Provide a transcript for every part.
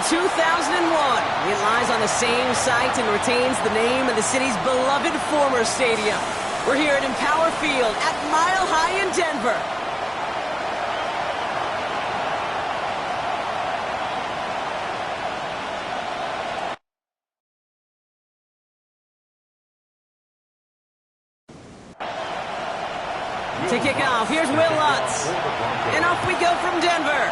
2001. It lies on the same site and retains the name of the city's beloved former stadium. We're here at Empower Field at Mile High in Denver. To kick off, here's Will Lutz. And off we go from Denver.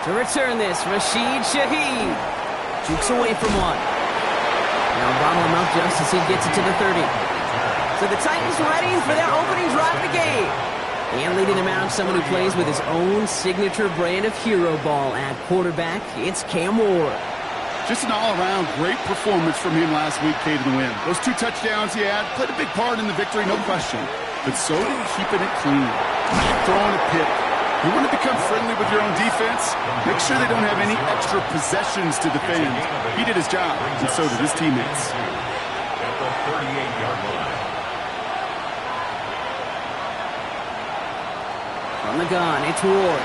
To return this, Rashid Shaheed. Jukes away from one. Now bottle him up just as he gets it to the 30. So the Titans ready for their opening drive of the game. And leading them out, someone who plays with his own signature brand of hero ball at quarterback, it's Cam Ward. Just an all-around great performance from him last week, Kate, in the win. Those 2 touchdowns he had played a big part in the victory, no question. But so did keeping it clean, not throwing a pick. You want to become friendly with your own defense? Make sure they don't have any extra possessions to defend. He did his job, and so did his teammates. At the 38-yard line. From the gun, it's Ward.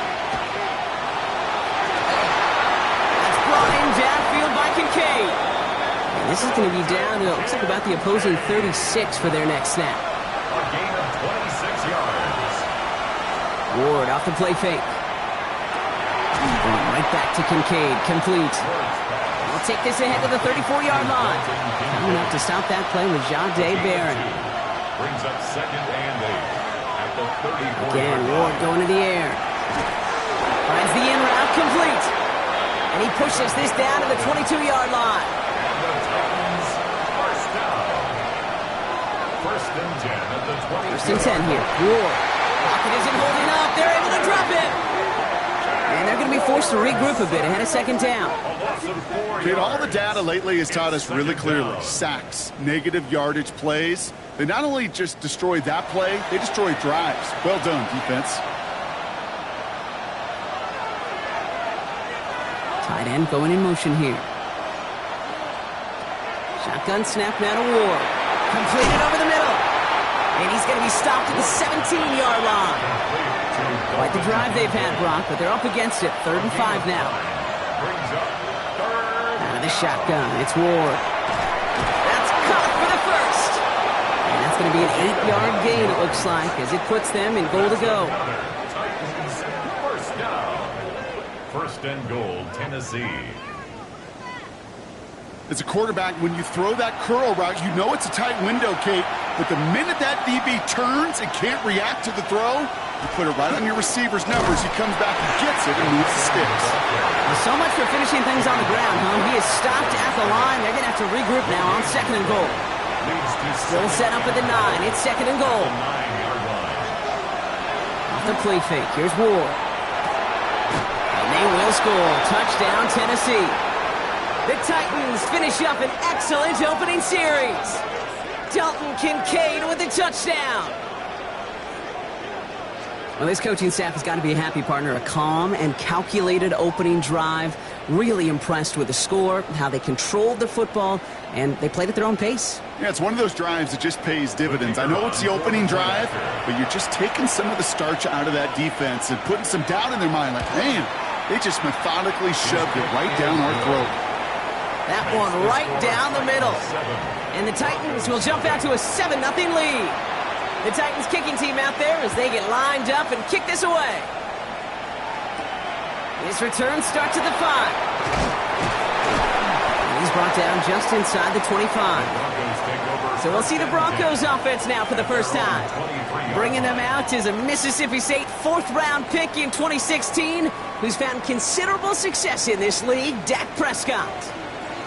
Downfield by Kincaid. And this is going to be down to, it looks like about the opposing 36 for their next snap. A gain of 26 yards. Ward off the play fake. Going right back to Kincaid. Complete. We'll take this ahead to the 34-yard line. Coming up to stop that play with Jahdae Barron. Brings up 2nd and 8 at the 34. Again, Ward going to the air. Finds the in route, complete. And he pushes this down to the 22-yard line. And the Titans, first down. 1st and 10 at the 20. 1st and 10 here. Ward. Pocket isn't holding up. They're able to drop it. And they're going to be forced to regroup a bit ahead of 2nd down. Kate, all the data lately has taught us really clearly. Sacks, negative yardage plays. They not only just destroy that play, they destroy drives. Well done, defense. Tight end going in motion here. Shotgun snap now to Ward. Completed over the middle. And he's going to be stopped at the 17-yard line. Quite the drive they've had, Brock, but they're up against it. 3rd and 5 now. Out of the shotgun, it's Ward. That's caught for the first. And that's going to be an 8-yard gain, it looks like, as it puts them in goal to go. First down. 1st and goal, Tennessee. As a quarterback, when you throw that curl route, you know it's a tight window, Kate. But the minute that DB turns and can't react to the throw, you put it right on your receiver's numbers. He comes back and gets it and moves the sticks. Well, so much for finishing things on the ground, huh? He is stopped at the line. They're going to have to regroup now on 2nd and goal. Still set up at the 9. It's 2nd and goal. Off the play fake. Here's Ward. They will score. Touchdown, Tennessee. The Titans finish up an excellent opening series. Dalton Kincaid with the touchdown. Well, this coaching staff has got to be a happy partner. A calm and calculated opening drive. Really impressed with the score, how they controlled the football, and they played at their own pace. Yeah, it's one of those drives that just pays dividends. I know it's the opening drive, but you're just taking some of the starch out of that defense and putting some doubt in their mind. Like, man, they just methodically shoved it right down our throat. That one right down the middle. And the Titans will jump out to a 7-0 lead. The Titans kicking team out there as they get lined up and kick this away. This return starts at the 5. And he's brought down just inside the 25. So we'll see the Broncos offense now for the first time. Bringing them out is a Mississippi State 4th-round pick in 2016 who's found considerable success in this league, Dak Prescott.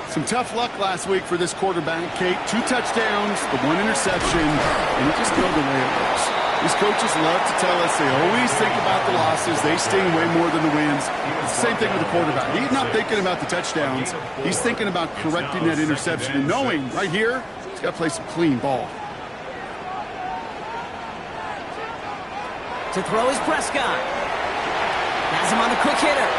Some tough luck last week for this quarterback, Kate. 2 touchdowns, the 1 interception, and it just goes the way it looks. These coaches love to tell us they always think about the losses. They sting way more than the wins. It's the same thing with the quarterback. He's not thinking about the touchdowns. He's thinking about correcting that interception and knowing right here he's got to play some clean ball. To throw is Prescott. Has him on the quick hitter.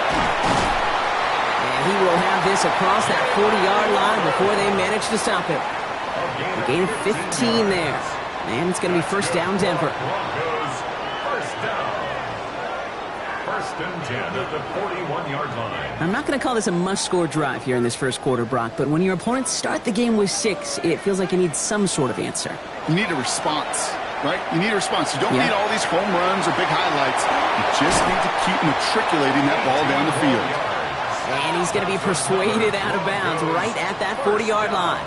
And he will have this across that 40-yard line before they manage to stop it. A gain of 15 there. And it's going to be first down, Denver. First and 10 at the 41-yard line. I'm not going to call this a must-score drive here in this first quarter, Brock, but when your opponents start the game with 6, it feels like you need some sort of answer. You need a response, right? You need a response. You don't need all these home runs or big highlights. You just need to keep matriculating that ball down the field. And he's going to be persuaded out of bounds right at that 40-yard line.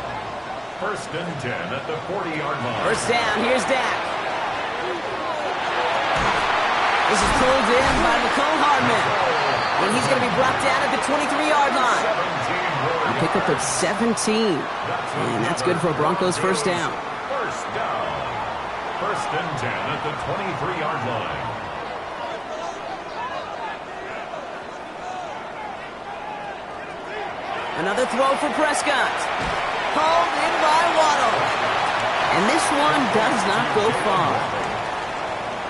First and 10 at the 40-yard line. First down, here's Dak. This is pulled in by Mecole Hardman. And he's going to be brought down at the 23-yard line. A pickup of 17. And that's good for a Broncos first down. First down. First and 10 at the 23-yard line. Another throw for Prescott. Called in by Waddle. And this one does not go far.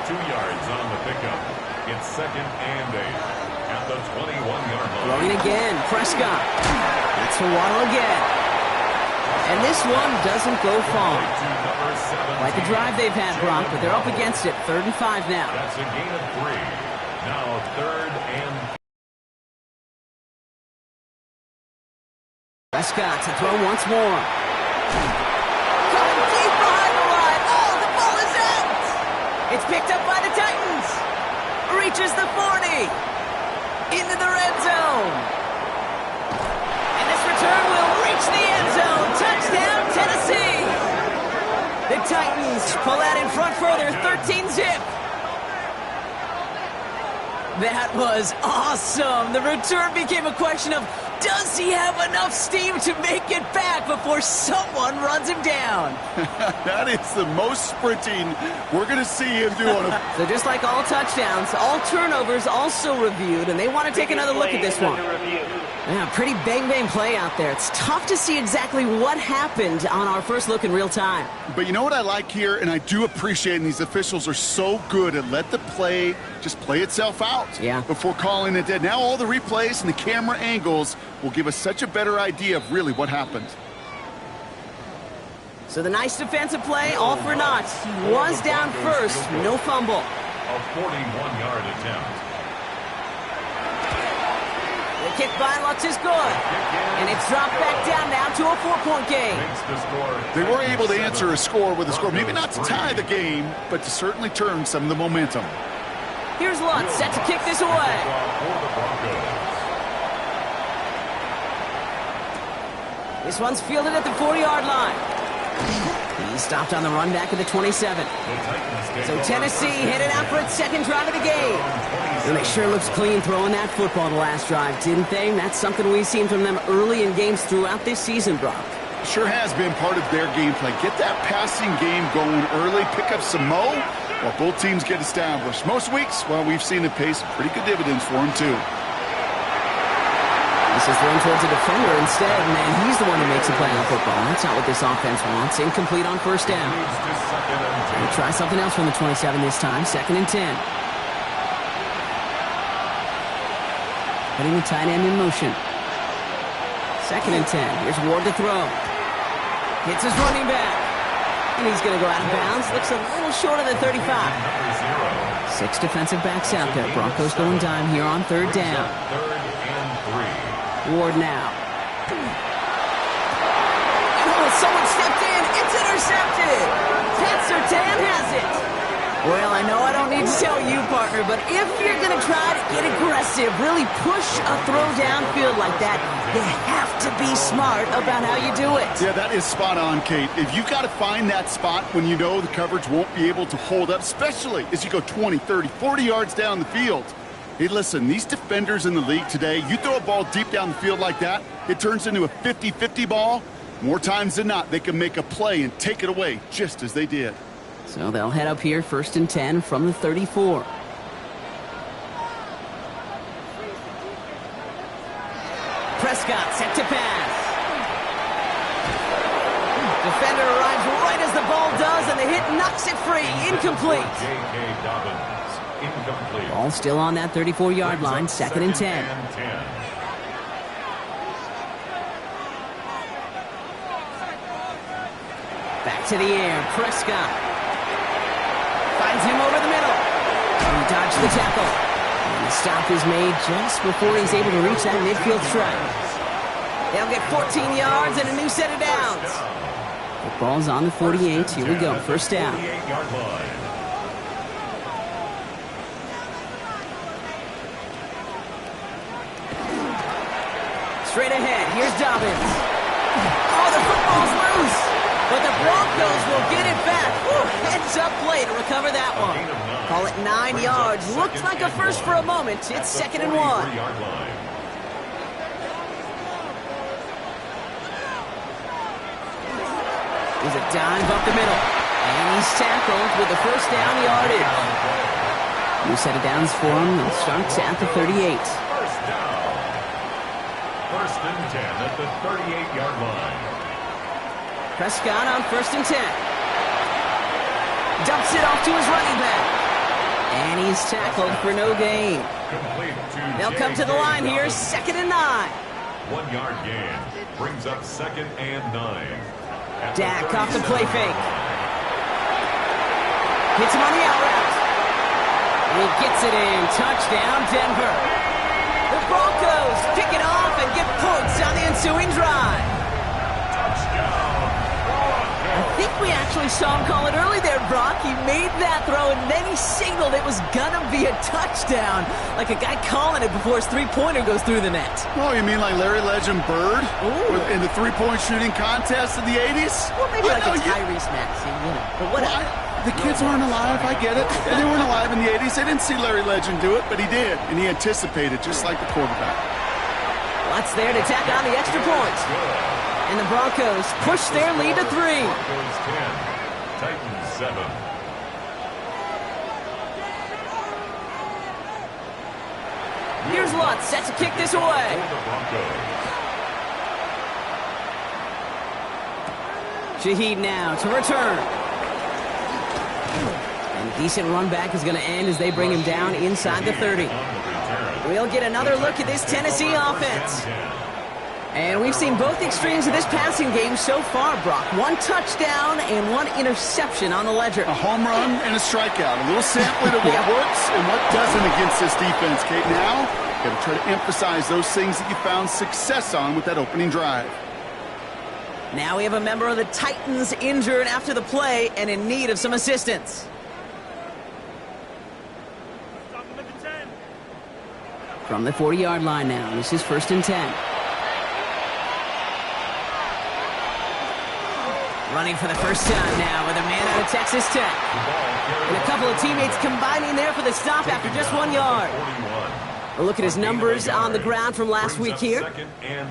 2 yards on the pickup. It's second and 8 at the 21-yard line. Throwing again, Prescott. That's for Waddle again. And this one doesn't go far. Like the drive they've had, Brock, but they're up against it. 3rd and 5 now. That's a gain of 3. Now 3rd and Prescott to throw once more. Coming deep behind the line. Oh, the ball is out. It's picked up by the Titans. Reaches the 40. Into the red zone. And this return will reach the end zone. Touchdown, Tennessee. The Titans pull out in front further. 13-zip. That was awesome. The return became a question of, does he have enough steam to make it back before someone runs him down? That is the most sprinting we're going to see him do on a... So just like all touchdowns, all turnovers also reviewed, and they want to take another look at this one. Yeah, pretty bang-bang play out there. It's tough to see exactly what happened on our first look in real time. But you know what I like here, and I do appreciate, and these officials are so good at let the play just play itself out before calling it dead. Now all the replays and the camera angles will give us such a better idea of really what happened. So the nice defensive play, all for naught. He was down first, no fumble. a 41-yard attempt. The kick by Lutz is good. And it's dropped back down now to a 4-point game. They were able to answer a score with a score. Maybe not to tie the game, but to certainly turn some of the momentum. Here's Lutz set to kick this away. This one's fielded at the 40-yard line. He stopped on the run back at the 27. So Tennessee headed out for its second drive of the game. And they sure looks clean throwing that football the last drive, didn't they? And that's something we've seen from them early in games throughout this season, Brock. Sure has been part of their gameplay. Get that passing game going early, pick up some mo while both teams get established. Most weeks, well, we've seen it pay some pretty good dividends for them, too. This is thrown towards a defender instead, and he's the one who makes a play on football. That's not what this offense wants. Incomplete on first down. We'll try something else from the 27 this time. 2nd and 10. Putting the tight end in motion. 2nd and 10. Here's Ward to throw. Hits his running back. And he's going to go out of bounds. Looks a little short of the 35. 6 defensive backs out there. Broncos going dime here on 3rd down. Ward now. Oh, someone stepped in. It's intercepted. Pat Surtain has it. Well, I know I don't need to tell you, partner, but if you're going to try to get aggressive, really push a throw downfield like that, you have to be smart about how you do it. Yeah, that is spot on, Kate. If you've got to find that spot when you know the coverage won't be able to hold up, especially as you go 20, 30, 40 yards down the field. Hey, listen, these defenders in the league today, you throw a ball deep down the field like that, it turns into a 50-50 ball. More times than not, they can make a play and take it away, just as they did. So they'll head up here, 1st and 10 from the 34. Prescott set to pass. Defender arrives right as the ball does, and the hit knocks it free. Incomplete. J.K. Dobbins. Incomplete. Ball still on that 34-yard line, 2nd and 10. Back to the air, Prescott. Finds him over the middle. He dodged the tackle. And The stop is made just before he's able to reach that midfield stripe. They'll get 14 yards and a new set of downs. The ball's on the 48. Here we go. First down. 48-yard line. Straight ahead, here's Dobbins. Oh, the football's loose, but the Broncos will get it back. Heads-up play to recover that one. Call it 9 yards. Looks like a first for a moment. It's 2nd and 1. There's a dive up the middle, and he's tackled with the first down yardage. New set of downs for him. They'll start at the 38. First and 10 at the 38-yard line. Prescott on 1st and 10. Dumps it off to his running back. And he's tackled for no gain. They'll come to the line here, 2nd and 9. 1 yard gain brings up 2nd and 9. Dak off the play fake. Hits him on the out route. He gets it in. Touchdown, Denver. The Broncos pick it off and get points on the ensuing drive. I think we actually saw him call it early there, Brock. He made that throw, and then he signaled it was going to be a touchdown, like a guy calling it before his three-pointer goes through the net. Oh, you mean like Larry Legend Bird in the three-point shooting contest in the 80s? Well, maybe like a Tyrese Maxey, but whatever. The kids aren't alive, I get it. They weren't alive in the 80s. They didn't see Larry Legend do it, but he did, and he anticipated just like the quarterback. That's there to tack on the extra points. And the Broncos push their lead to 3. Broncos 10, Titans 7. Here's Lutz set to kick this away. Shaheed now to return. And decent run back is going to end as they bring him down inside the 30. We'll get another look at this Tennessee offense. And we've seen both extremes of this passing game so far, Brock. 1 touchdown and 1 interception on the ledger. A home run and a strikeout. A little sampling of what works and what doesn't against this defense, Kate. Now, got to try to emphasize those things that you found success on with that opening drive. Now we have a member of the Titans injured after the play and in need of some assistance. From the 40-yard line now, this is 1st and 10. Running for the first time now with a man out of Texas Tech. And a couple of teammates combining there for the stop after just 1 yard. A look at his numbers on the ground from last week here.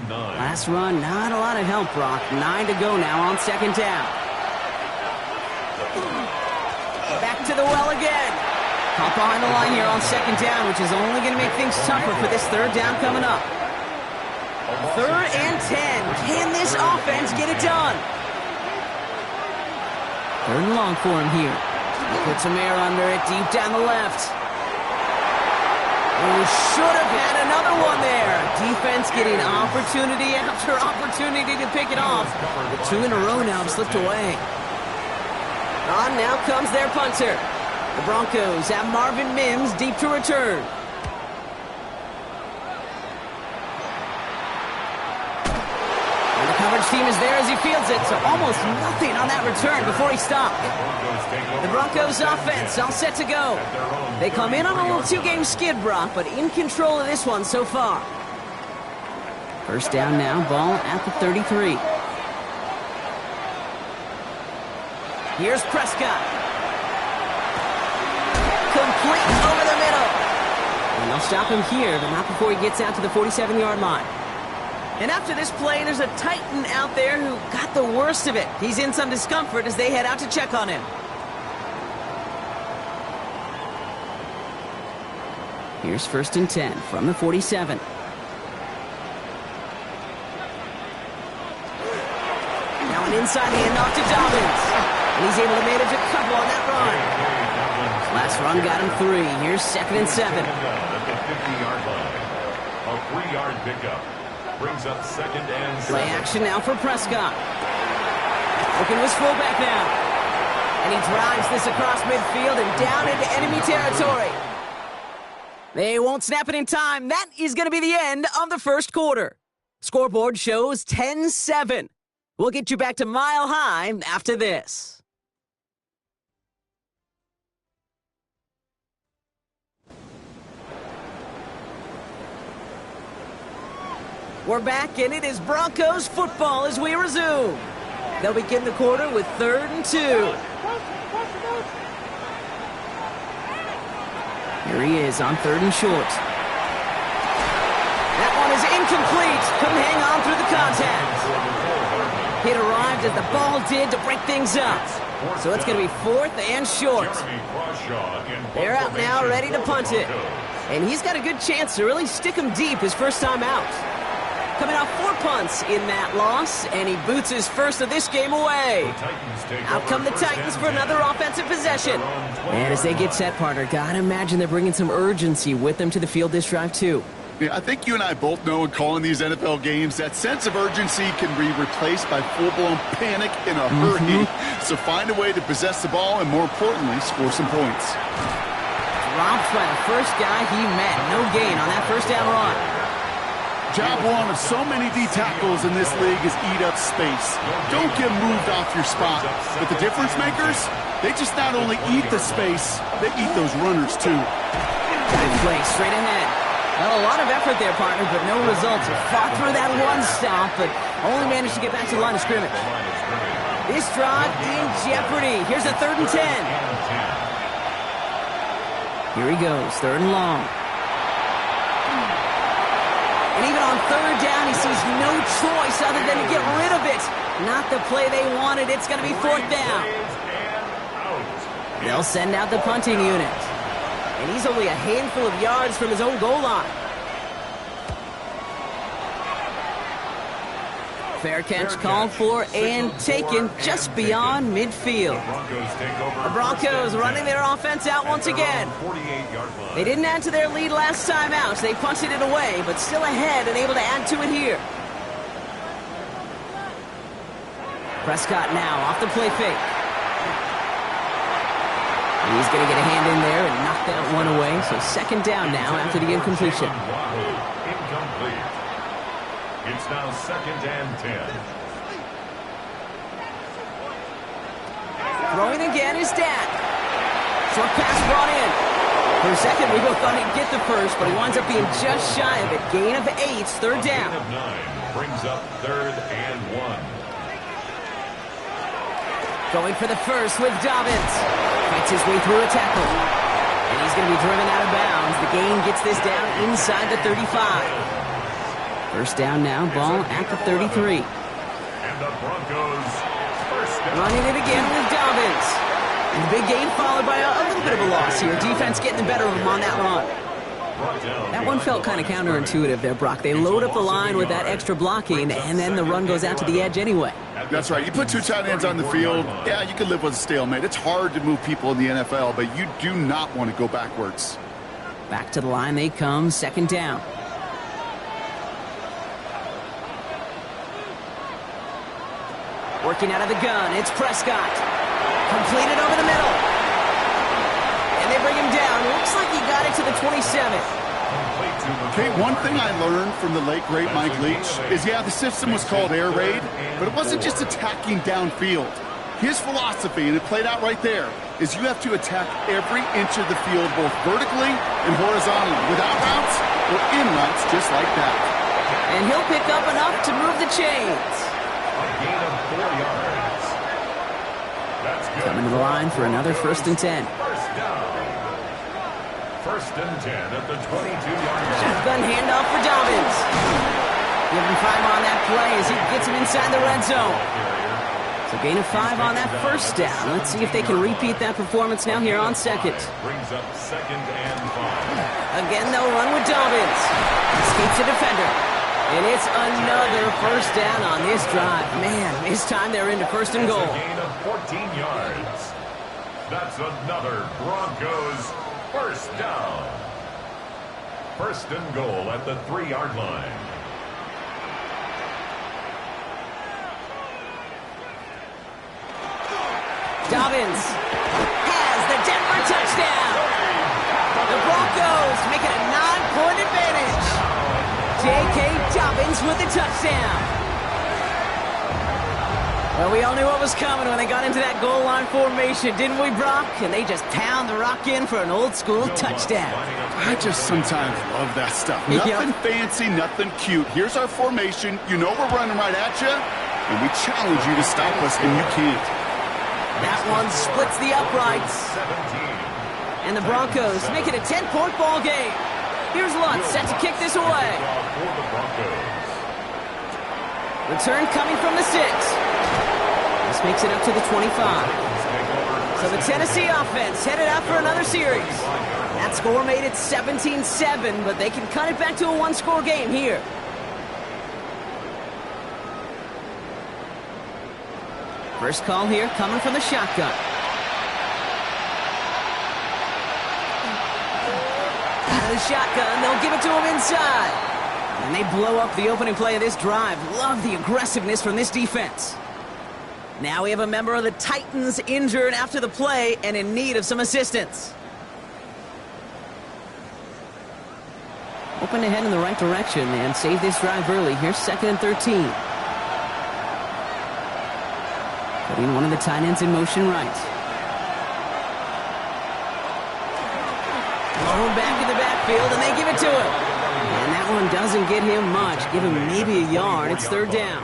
Last run, not a lot of help, Brock. 9 to go now on 2nd down. Back to the well again. Caught behind the line here on 2nd down, which is only going to make things tougher for this 3rd down coming up. 3rd and 10. Can this offense get it done? 3rd and long for him here. He puts some air under it deep down the left. Oh, should have had another one there. Defense getting opportunity after opportunity to pick it off. The 2 in a row now have slipped away. On now comes their punter. The Broncos have Marvin Mims deep to return. And the coverage team is there as he fields it, so almost nothing on that return before he stopped. The Broncos offense all set to go. They come in on a little 2-game skid, Brock, but in control of this one so far. First down now, ball at the 33. Here's Prescott. Complete over the middle. And they'll stop him here, but not before he gets out to the 47-yard line. And after this play, there's a Titan out there who got the worst of it. He's in some discomfort as they head out to check on him. Here's 1st and 10 from the 47. Now an inside handoff to Dobbins. And he's able to manage a couple on that run. Last run got him 3. Here's 2nd and 7. At the 50-yard line. A 3-yard pickup brings up 2nd and 7. Play action now for Prescott. Looking to his fullback now. And he drives this across midfield and down into enemy territory. They won't snap it in time. That is going to be the end of the first quarter. Scoreboard shows 10-7. We'll get you back to Mile High after this. We're back, and it is Broncos football as we resume. They'll begin the quarter with 3rd and 2. Here he is on 3rd and short. That one is incomplete. Couldn't hang on through the contact. It arrived as the ball did to break things up. So it's going to be 4th and short. They're out now, ready to punt it. And he's got a good chance to really stick him deep his first time out. Coming off 4 punts in that loss, and he boots his first of this game away. Out come the Titans for another offensive possession. And as they get set, partner, gotta imagine they're bringing some urgency with them to the field this drive, too. Yeah, I think you and I both know in calling these NFL games that sense of urgency can be replaced by full-blown panic in a hurry. So find a way to possess the ball and, more importantly, score some points. Dropped by the first guy he met. No gain on that first down run. Job one of so many D tackles in this league is eat up space. Don't get moved off your spot. But the difference makers, they just not only eat the space, they eat those runners too. Good play, straight ahead. Well, a lot of effort there, partner, but no results. He fought through that one stop, but only managed to get back to the line of scrimmage. This drive in jeopardy. Here's a 3rd and 10. Here he goes, 3rd and long. And even on 3rd down, he sees no choice other than to get rid of it. Not the play they wanted. It's going to be 4th down. They'll send out the punting unit. And he's only a handful of yards from his own goal line. Fair catch called for and taken just beyond midfield. The Broncos running their offense out once again. They didn't add to their lead last time out. They punted it away, but still ahead and able to add to it here. Prescott now off the play fake. He's going to get a hand in there and knock that one away. So 2nd down now after the incompletion. Incomplete. It's now 2nd and 10. Throwing again is Dak. Short pass brought in. For a second, we both thought he'd get the first, but he winds up being just shy of it. Gain of 8, 3rd down. Gain of 9 brings up 3rd and 1. Going for the first with Dobbins. Fights his way through a tackle. And he's going to be driven out of bounds. The gain gets this down inside the 35. First down now, ball at the 33. And the Broncos first down. Running it again with Dobbins. And the big gain followed by a little bit of a loss here. Defense getting the better of him on that run. That one felt kind of counterintuitive there, Brock. They load up the line with that extra blocking, and then the run goes out to the edge anyway. That's right. You put 2 tight ends on the field, yeah, you can live with a stalemate. It's hard to move people in the NFL, but you do not want to go backwards. Back to the line they come, 2nd down. Working out of the gun, it's Prescott. Completed over the middle. And they bring him down. Looks like he got it to the 27. Okay, one thing I learned from the late, great Mike Leach is, yeah, the system was called air raid, but it wasn't just attacking downfield. His philosophy, and it played out right there, is you have to attack every inch of the field, both vertically and horizontally, without routes or in routes, just like that. And he'll pick up enough to move the chains. A gain of 4 yards. That's good. Coming to the line for another 1st and 10. First down. 1st and 10 at the 22-yard line. Shotgun handoff for Dobbins. Give him 5 on that play as he gets him inside the red zone. So gain of 5 on that first down. Let's see if they can repeat that performance now here on 2nd. Brings up 2nd and 5. Again, they'll run with Dobbins. Escapes the defender. And it's another first down on this drive. Man, this time they're into 1st and goal. A gain of 14 yards. That's another Broncos first down. 1st and goal at the 3-yard line. Dobbins has the Denver touchdown. The Broncos make it a 3-point advantage. J.K. Dobbins with the touchdown. Well, we all knew what was coming when they got into that goal line formation, didn't we, Brock? And they just pound the rock in for an old-school touchdown. I just sometimes love that stuff. Nothing fancy, nothing cute. Here's our formation. You know we're running right at you, and we challenge you to stop us, and you can't. That one splits the uprights. And the Broncos make it a 10-point ball game. Here's Lutz set to kick this away. Return coming from the 6. This makes it up to the 25. So the Tennessee offense headed out for another series. That score made it 17-7, but they can cut it back to a one-score game here. First call here coming from the shotgun. Out of the shotgun, they'll give it to him inside. And they blow up the opening play of this drive. Love the aggressiveness from this defense. Now we have a member of the Titans injured after the play and in need of some assistance. Hoping to head in the right direction and save this drive early. Here's 2nd and 13. Putting one of the tight ends in motion right. Thrown back in the backfield, and they give it to him. And that one doesn't get him much. Give him maybe a yard. It's 3rd down.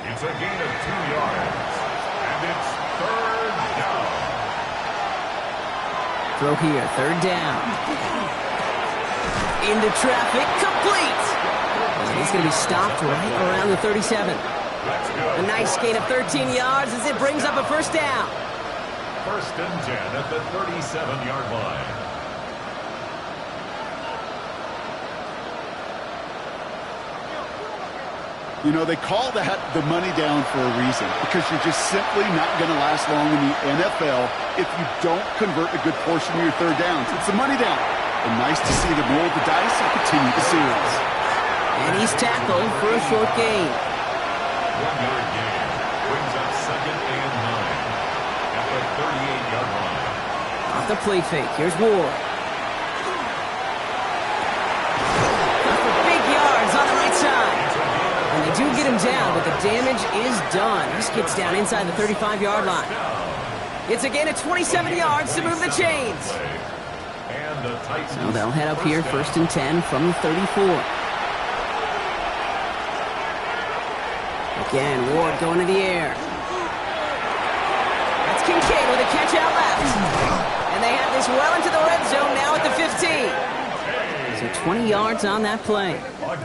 It's a gain of 2 yards, and it's 3rd down. Throw here, 3rd down. Into traffic, complete. And he's going to be stopped right around the 37. A nice gain of 13 yards as it brings up a 1st down. 1st and 10 at the 37-yard line. You know, they call that the money down for a reason, because you're just simply not going to last long in the NFL if you don't convert a good portion of your 3rd downs. It's the money down. And nice to see them roll the dice and continue the series. And he's tackled for a short gain. 1-yard gain brings up 2nd and 9 at the 38-yard line. Off the play fake, here's Ward. For big yards on the right side. And they do get him down, but the damage is done. This gets down inside the 35-yard line. It's a gain of 27 yards to move the chains. So they'll head up here 1st and 10 from the 34. Again, Ward going to the air. That's Kincaid with a catch out left. And they have this well into the red zone now at the 15. So 20 yards on that play.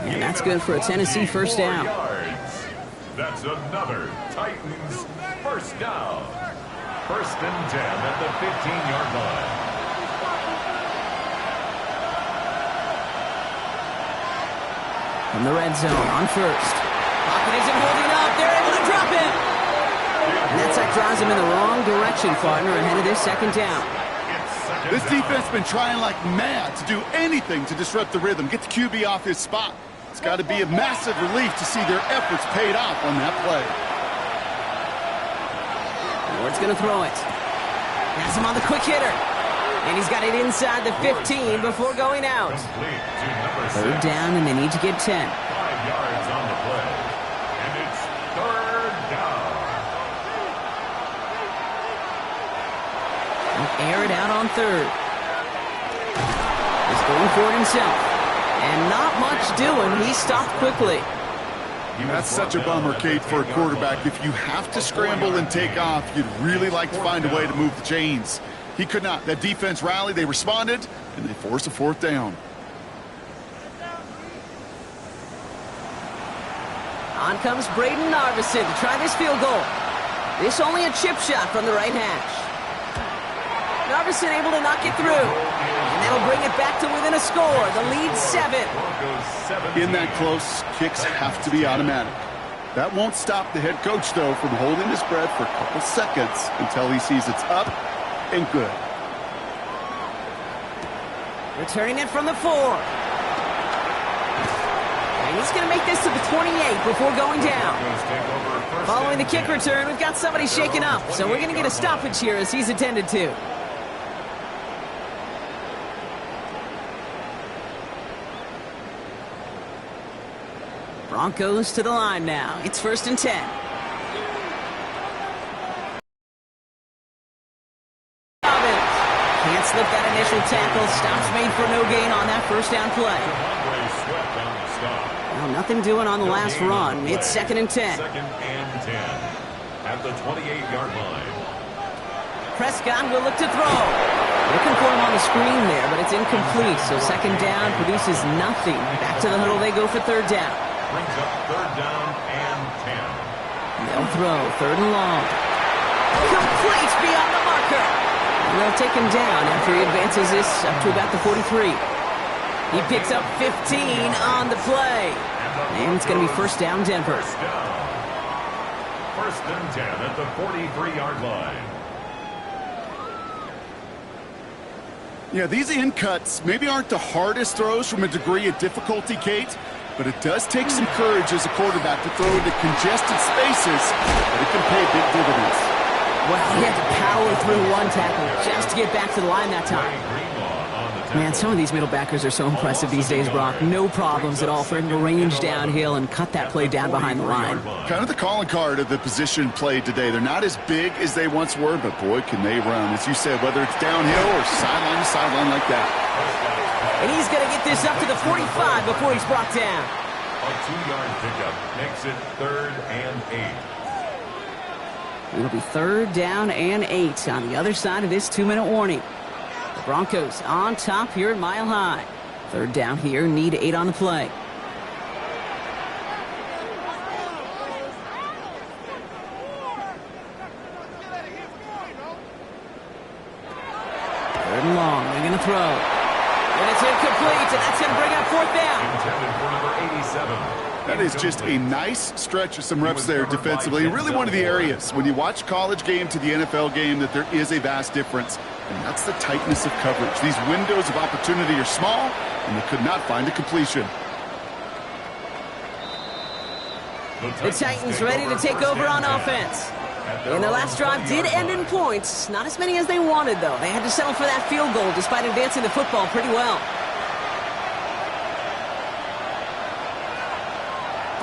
And that's good for a Tennessee 1st down. That's another Titans 1st down. 1st and 10 at the 15-yard line. From the red zone on 1st. Pocket isn't holding up. They're able to drop him. And that sack drives him in the wrong direction, partner, ahead of this 2nd down. This defense has been trying like mad to do anything to disrupt the rhythm, get the QB off his spot. It's got to be a massive relief to see their efforts paid off on that play. Ward's going to throw it. Has him on the quick hitter. And he's got it inside the 15 before going out. 3rd down, and they need to get 10. 5 yards on the play. And it's 3rd down. He'll air it out on 3rd. He's going for it himself. And not much doing. He stopped quickly. That's such a bummer, Kate, for a quarterback. If you have to scramble and take off, you'd really like to find a way to move the chains. He could not. That defense rallied, they responded, and they forced a 4th down. On comes Braden Narveson to try this field goal. This only a chip shot from the right hash. Narveson able to knock it through. And that'll bring it back to within a score. The lead 7. In that close, kicks have to be automatic. That won't stop the head coach, though, from holding his breath for a couple seconds until he sees it's up and good. Returning it from the 4. And he's going to make this to the 28 before going down. Following the kick return, we've got somebody shaken up. So we're going to get a stoppage here as he's attended to. Broncos to the line now. It's 1st and 10. Can't slip that initial tackle. Stops made for no gain on that first down play. Well, nothing doing on the last run. It's 2nd and 10. 2nd and 10 at the 28-yard line. Prescott will look to throw. Looking for him on the screen there, but it's incomplete. So 2nd down produces nothing. Back to the huddle they go for 3rd down. Brings up 3rd down and 10. They'll throw 3rd and long. Complete beyond the marker. And they'll take him down after he advances this up to about the 43. He picks up 15 on the play. And it's going to be 1st down, Denver. 1st and 10 at the 43-yard line. Yeah, these in cuts maybe aren't the hardest throws from a degree of difficulty, Kate, but it does take some courage as a quarterback to throw into congested spaces, but it can pay big dividends. Well, he had to power through one tackle just to get back to the line that time. Man, some of these middle backers are so impressive these days, Brock. No problems at all for him to range downhill and cut that play down behind the line. Kind of the calling card of the position played today. They're not as big as they once were, but boy, can they run. As you said, whether it's downhill or sideline to sideline like that. And he's going to get this up to the 45 before he's brought down. A 2-yard pickup makes it 3rd and 8. It'll be 3rd down and 8 on the other side of this 2-minute warning. The Broncos on top here at Mile High. 3rd down here, need 8 on the play. Third and long, they're going to throw. And it's incomplete, and that's going to bring up 4th down. Intended for number 87. That is just a nice stretch of some reps there defensively. Really one of the areas when you watch college game to the NFL game that there is a vast difference. And that's the tightness of coverage. These windows of opportunity are small, and they could not find a completion. The Titans ready to take over on offense. And their last drive did end in points. Not as many as they wanted, though. They had to settle for that field goal despite advancing the football pretty well.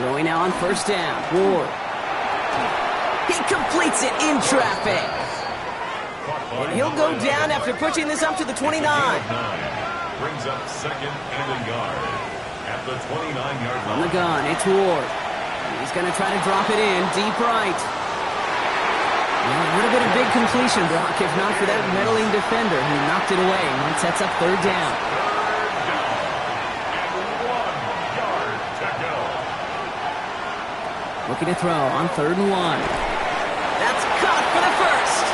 Throwing now on 1st down. Ward. He completes it in traffic. And he'll go down after pushing this up to the 29. Brings up 2nd and a yard at the 29-yard line. On the gun, it's Ward. He's going to try to drop it in deep right. Well, it would have been a big completion, Brock, if not for that meddling defender who knocked it away. And that sets up 3rd down. Looking to throw on 3rd and 1. That's caught for the 1st.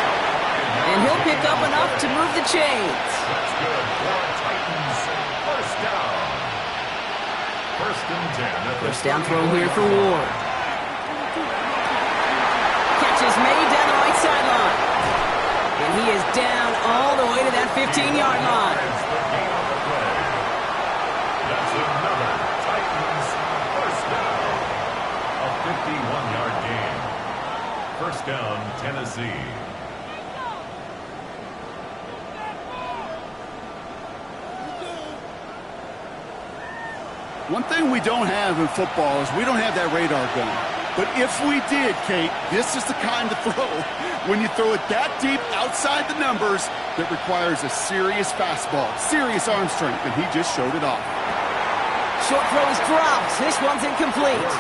And he'll pick up enough to move the chains. That's good for Titans. 1st down. 1st and 10. 1st down throw here for Ward. Catch is made down the right sideline. And he is down all the way to that 15-yard line. That's another Titans 1st down. A 51-yard gain. 1st down, Tennessee. One thing we don't have in football is we don't have that radar gun. But if we did, Kate, this is the kind of throw when you throw it that deep outside the numbers that requires a serious fastball, serious arm strength, and he just showed it off. Short throw is dropped. This one's incomplete.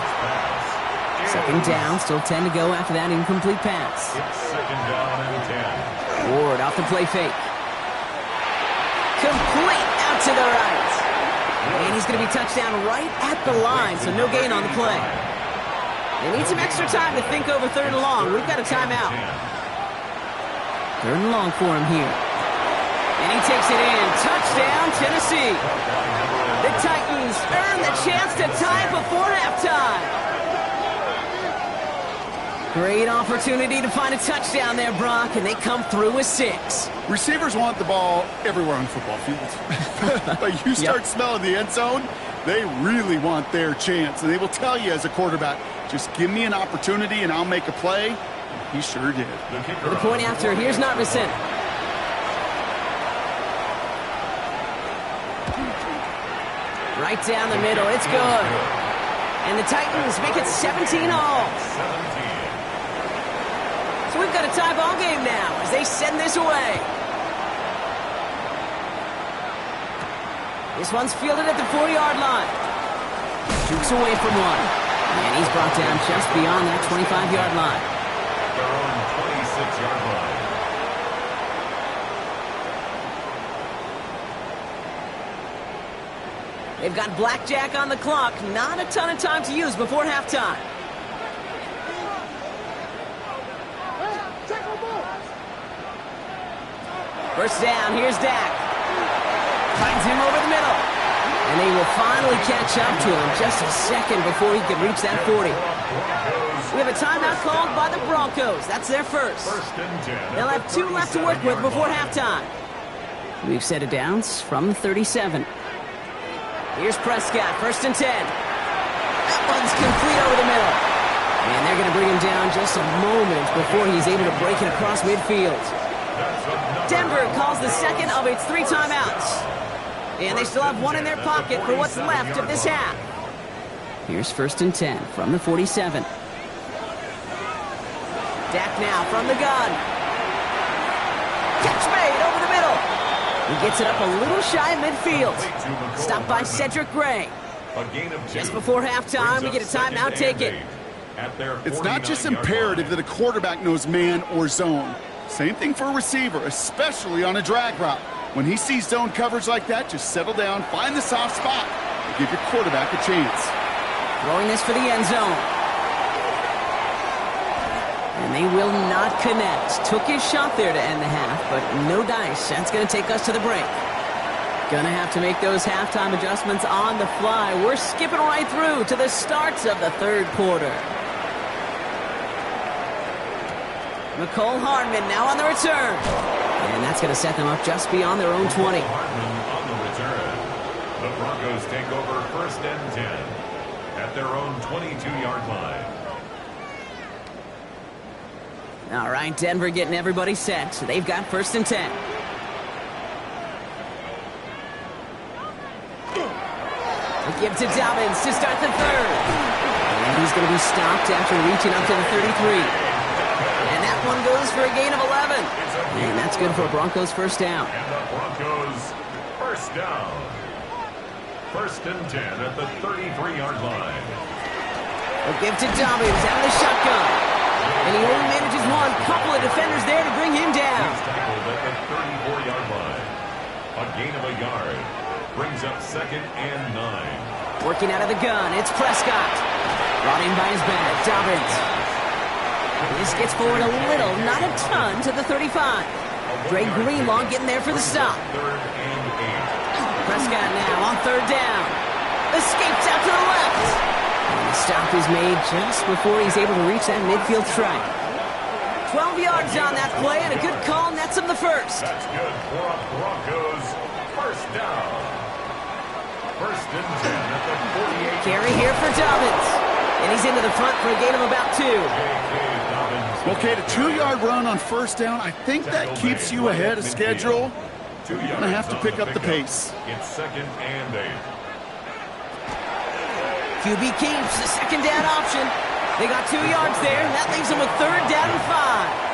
2nd down, still 10 to go after that incomplete pass. It's 2nd down and 10. Ward off the play fake. Complete out to the right. And he's going to be touchdown right at the line, so no gain on the play. They need some extra time to think over 3rd and long. We've got a timeout. 3rd and long for him here. And he takes it in. Touchdown, Tennessee. The Titans earn the chance to tie it before halftime. Great opportunity to find a touchdown there, Brock, and they come through with 6. Receivers want the ball everywhere on the football field. But you start smelling the end zone, they really want their chance. And they will tell you as a quarterback, just give me an opportunity and I'll make a play. And he sure did. For the point after, here's Narvison. Right down the middle, it's good. And the Titans make it 17 all. 17. So we've got a tie ball game now as they send this away. This one's fielded at the 40-yard line. Jukes away from one. And he's brought down just beyond that 25-yard line. Their own 26-yard line. They've got blackjack on the clock. Not a ton of time to use before halftime. First down, here's Dak. Finds him over the middle. And they will finally catch up to him just a second before he can reach that 40. We have a timeout called by the Broncos. That's their first. First and 10. They'll have 2 left to work with before halftime. We've set it downs from the 37. Here's Prescott, first and 10. That one's complete over the middle. And they're going to bring him down just a moment before he's able to break it across midfield. Denver calls the second of its 3 timeouts. And they still have 1 in their pocket for what's left of this half. Here's first and 10 from the 47. Dak now from the gun. Catch made over the middle. He gets it up a little shy of midfield. Stopped by Cedric Gray. A gain of 2. Just before halftime, we get a timeout taken. It's not just imperative that a quarterback knows man or zone. Same thing for a receiver, especially on a drag route. When he sees zone coverage like that, just settle down, find the soft spot, and give your quarterback a chance. Throwing this for the end zone. And they will not connect. Took his shot there to end the half, but no dice. That's going to take us to the break. Gonna have to make those halftime adjustments on the fly. We're skipping right through to the starts of the third quarter. McCole Hardman now on the return. And that's going to set them up just beyond their own 20. Hardman on the return. The Broncos take over first and 10 at their own 22-yard line. All right, Denver getting everybody set. They've got first and 10. They give to Dobbins to start the third. And he's going to be stopped after reaching up to the 33. And that one goes for a gain of 11. And that's good for a Broncos first down. And the Broncos first down. First and 10 at the 33-yard line. They'll give to Dobbins out of the shotgun. And he only manages one. Couple of defenders there to bring him down. He's tackled at the 34-yard line. A gain of a yard. Brings up second and 9. Working out of the gun, it's Prescott. Brought in by his back, Dobbins. This gets forward a little, not a ton, to the 35. Dre Greenlaw getting there for the stop. Third and 8. Prescott now on third down. Escapes out to the left. And the stop is made just before he's able to reach that midfield strike. 12 yards on that play, and a good call nets him the first. That's good for a Broncos first down. First and 10 at the 48. Carry here for Dobbins. And he's into the front for a gain of about 2. Okay, the 2-yard run on first down, I think that keeps you ahead of schedule. You're going to have to pick up the pace. It's second and 8. QB keeps the second down option. They got 2 yards there. That leaves them with third down and 5.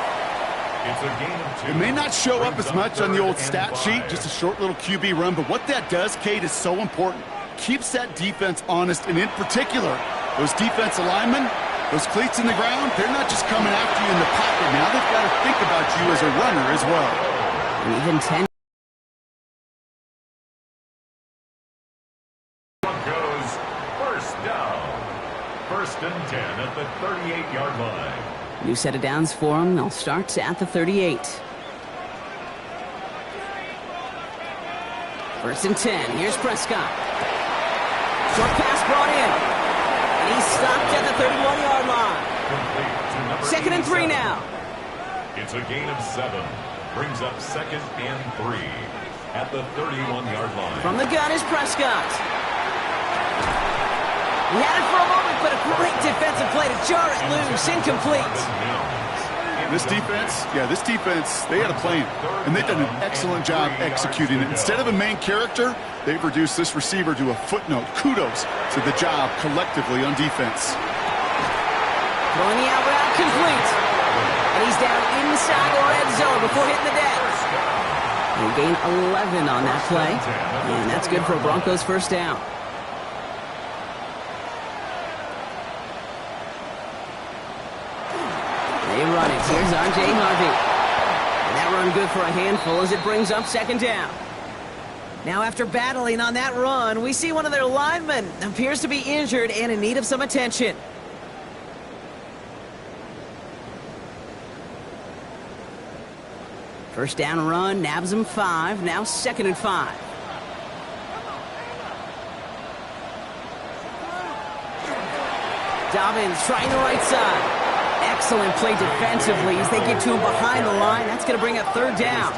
It's a gain of 2. It may not show up as much on the old stat sheet, just a short little QB run, but what that does, Kate, is so important. Keeps that defense honest, and in particular, those defensive linemen, those cleats in the ground, they're not just coming after you in the pocket. Now they've got to think about you as a runner as well. And even 10. Broncos first down. First and 10 at the 38-yard line. New set of downs for them. They'll start at the 38. First and 10. Here's Prescott. Short pass brought in. And he's stopped at the 31-yard line. Second and 3 now. It's a gain of 7. Brings up second and 3 at the 31-yard line. From the gun is Prescott. He had it for a moment, but a great defensive play to jar it loose. Incomplete. This defense, they had a plan, and they've done an excellent job executing it. Instead of a main character, they've reduced this receiver to a footnote. Kudos to the job collectively on defense. Throwing the out route complete. And he's down inside the red zone before hitting the deck. They gain 11 on that play, and that's good for a Broncos first down. They run it. Here's R.J. Harvey. And that run good for a handful as it brings up second down. Now after battling on that run, we see one of their linemen appears to be injured and in need of some attention. First down run, nabs him 5, now 2nd and 5. Dobbins trying the right side. Excellent play defensively as they get to him behind the line. That's going to bring up third down.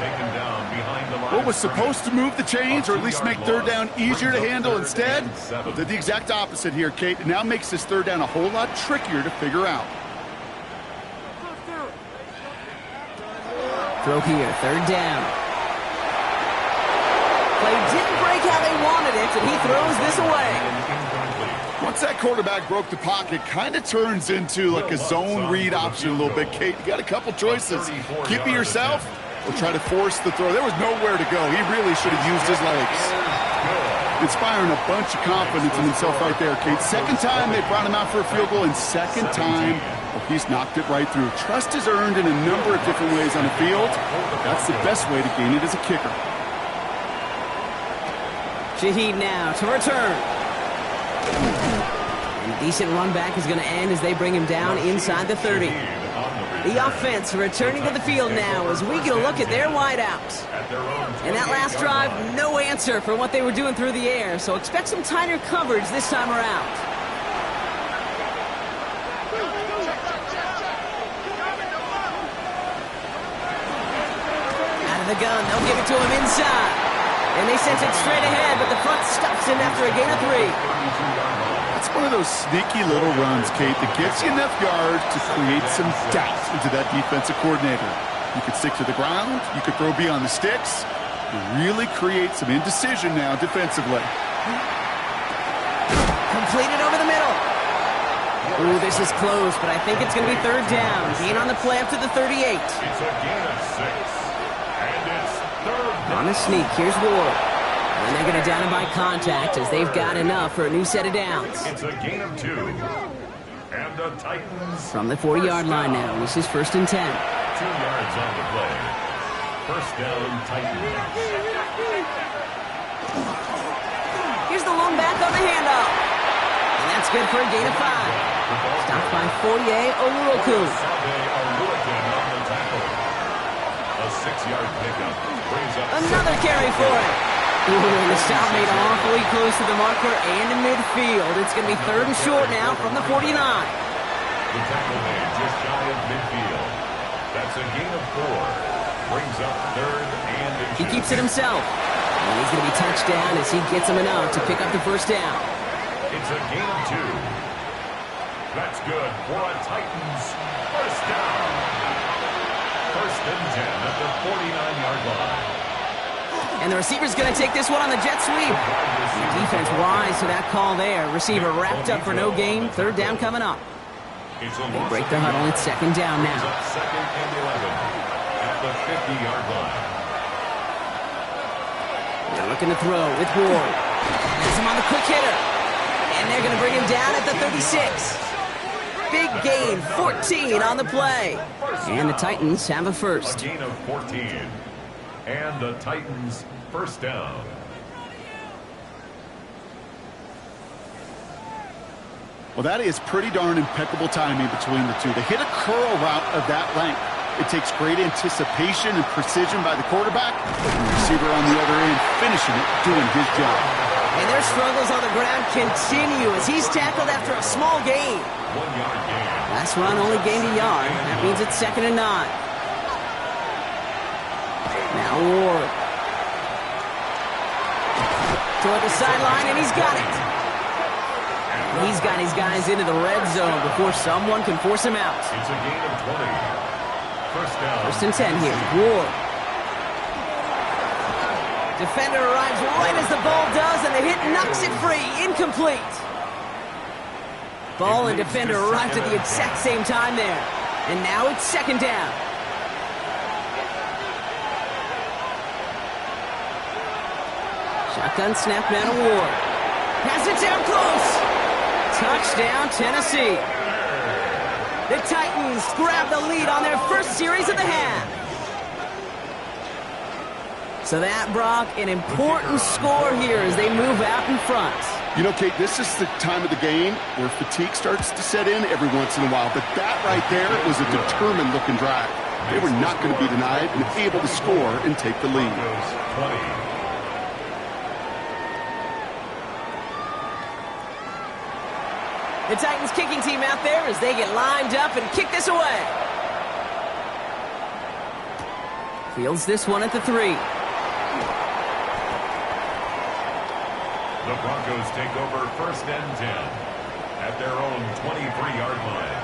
What was supposed to move the chains, or at least make third down easier to handle instead, did the exact opposite here, Kate. It now makes this third down a whole lot trickier to figure out. Throw here, third down. Play didn't break how they wanted it, and he throws this away. Once that quarterback broke the pocket, kind of turns into like a zone read option a little bit, Kate. You got a couple choices. Keep it yourself or try to force the throw. There was nowhere to go. He really should have used his legs. Inspiring a bunch of confidence in himself right there, Kate. Second time they brought him out for a field goal, and second time he's knocked it right through. Trust is earned in a number of different ways on the field. That's the best way to gain it as a kicker. Shaheed now to return. And a decent run back is going to end as they bring him down inside the 30. The offense returning to the field now as we get a look at their wideouts. And that last drive, no answer for what they were doing through the air, so expect some tighter coverage this time around. Out of the gun, they'll give it to him inside. And they send it straight ahead, but the front stops him after a gain of 3. It's one of those sneaky little runs, Kate, that gets you enough yards to create some doubt into that defensive coordinator. You could stick to the ground. You could throw beyond the sticks. You really create some indecision now defensively. Completed over the middle. Ooh, this is close, but I think it's going to be third down. Gain on the play up to the 38. It's a gain of 6. And it's third down. On a sneak, here's Ward. And they're going to down him by contact as they've got enough for a new set of downs. It's a gain of 2. And the Titans... From the 40-yard line now, this is 1st and 10. 2 yards on the play. First down, Titans. Here's the lone back on the handoff. And that's good for a gain of 5. Stopped by Foye Oluokun. A 6-yard pickup brings up Another carry for it. Ooh, the stop made awfully close to the marker and in midfield. It's going to be 3rd and short now from the 49. The tackle made just shy of midfield. That's a gain of 4. Brings up 3rd and inches. He keeps it himself. And he's going to be touched down as he gets him enough to pick up the first down. It's a gain of 2. That's good for a Titans first down. 1st and 10 at the 49-yard line. And the receiver's going to take this one on the jet sweep. The defense wise to that call there. Receiver wrapped up for no gain. 3rd down coming up. They break the huddle. It's 2nd down now. 2nd and 11 at the 50-yard line. They're looking to throw with Ward. Has him on the quick hitter. And they're going to bring him down at the 36. Big gain, 14 on the play. And the Titans have a first. A gain of 14. And the Titans first down. Well, that is pretty darn impeccable timing between the two. To hit a curl route of that length, it takes great anticipation and precision by the quarterback, and the receiver on the other end finishing it, doing his job. And their struggles on the ground continue as he's tackled after a small gain. 1-yard gain. Last run only gained a yard. That means it's 2nd and 9. Now Ward. Toward the sideline, and he's got it. He's got his guys into the red zone before someone can force him out. It's a gain of 20. First down. First and 10 here. Ward. Defender arrives right as the ball does, and the hit knocks it free. Incomplete. Ball and defender arrived at the exact same time there. And now it's second down. Shotgun snap now to Ward. Pass it down close. Touchdown, Tennessee. The Titans grab the lead on their first series of the half. So that, Brock, an important score here as they move out in front. You know, Kate, this is the time of the game where fatigue starts to set in every once in a while. But that right there was a determined-looking drive. They were not going to be denied and able to score and take the lead. The Titans kicking team out there as they get lined up and kick this away. Fields this one at the 3. The Broncos take over first and 10 at their own 23-yard line.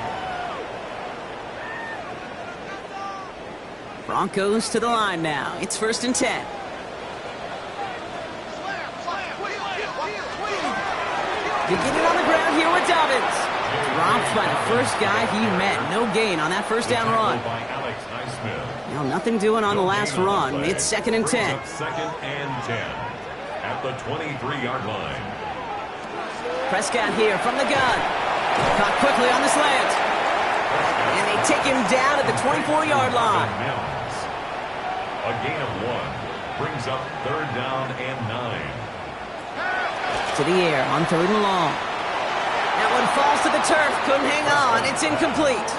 Broncos to the line now. It's first and 10. Beginning on the ground here with Dobbins. Dropped by the first guy he met. No gain on that first down run. Now nothing doing on the last run. It's second and 10. Second and 10 at the 23-yard line. Prescott here from the gun. Caught quickly on the slant. And they take him down at the 24-yard line. A gain of 1 brings up third down and 9. To the air on third and long. That one falls to the turf. Couldn't hang on. It's incomplete.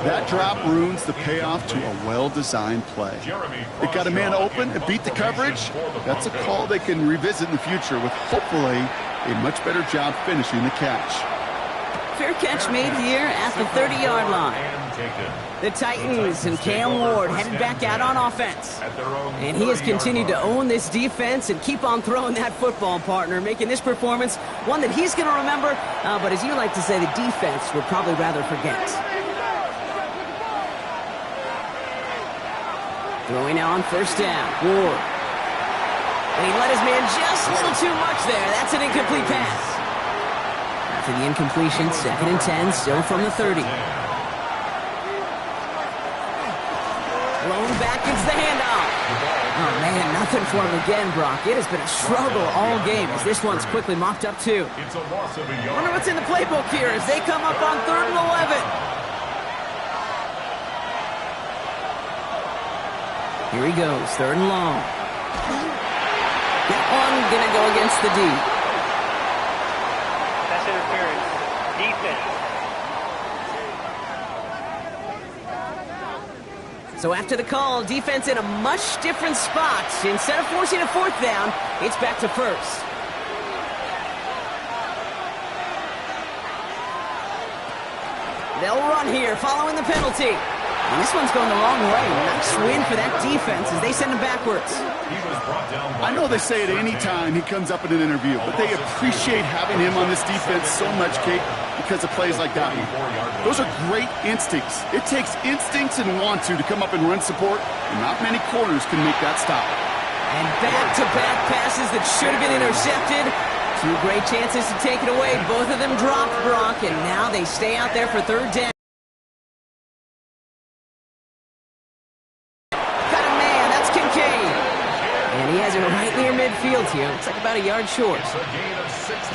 That drop ruins the payoff to a well-designed play. It got a man open and beat the coverage. That's a call they can revisit in the future with hopefully a much better job finishing the catch. Fair catch made here at the 30-yard line. The Titans and Cam Ward headed back out on offense. And he has continued to own this defense and keep on throwing that football, partner, making this performance one that he's going to remember, but as you like to say, the defense would probably rather forget. Throwing now on first down, Ward. And he let his man just a little too much there. That's an incomplete pass. After the incompletion, second and 10, still from the 30. Blown back into the handoff. Oh, man, nothing for him again, Brock. It has been a struggle all game as this one's quickly mopped up, too. It's a loss of a yard. Wonder what's in the playbook here as they come up on third and 11. Here he goes, third and long. That one going to go against the D. Pass interference. Defense. So after the call, defense in a much different spot. Instead of forcing a fourth down, it's back to first. They'll run here following the penalty. And this one's going the wrong way. Nice win for that defense as they send him backwards. I know they say it any time he comes up in an interview, but they appreciate having him on this defense so much, Kate, because of plays like that one. Those are great instincts. It takes instincts and want to come up and run support, and not many corners can make that stop. And back-to-back passes that should have been intercepted. Two great chances to take it away. Both of them dropped, Brock, and now they stay out there for third down. He has it right near midfield here. Looks like about a yard short.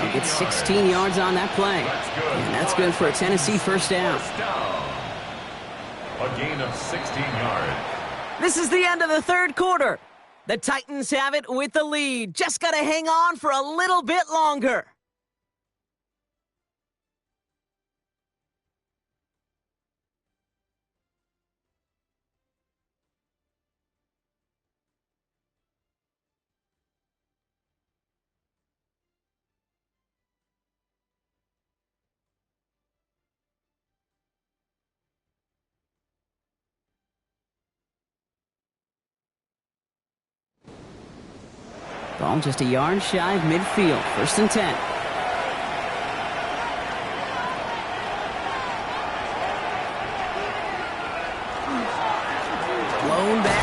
He gets 16 yards on that play. And that's good for a Tennessee first down. A gain of 16 yards. This is the end of the third quarter. The Titans have it with the lead. Just got to hang on for a little bit longer. Ball just a yard shy of midfield. First and 10.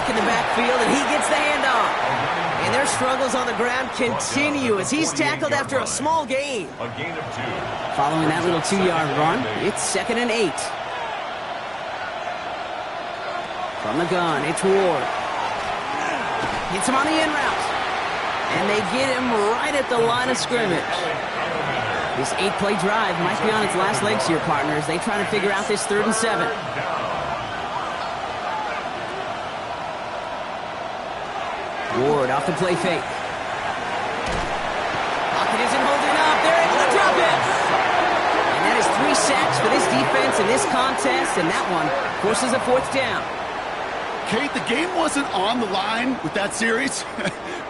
back in the backfield, and he gets the handoff. And their struggles on the ground continue as he's tackled after a small gain. A gain of 2. Following that little 2-yard run, it's 2nd and 8. From the gun, it's Ward. Hits him on the in route. And they get him right at the line of scrimmage. This 8-play drive might be on its last legs here, partners. They try to figure out this 3rd and 7. Ward off the play fake. Lockett isn't holding up. They're able to drop it. And that is 3 sacks for this defense in this contest, and that one forces a 4th down. Kate, the game wasn't on the line with that series,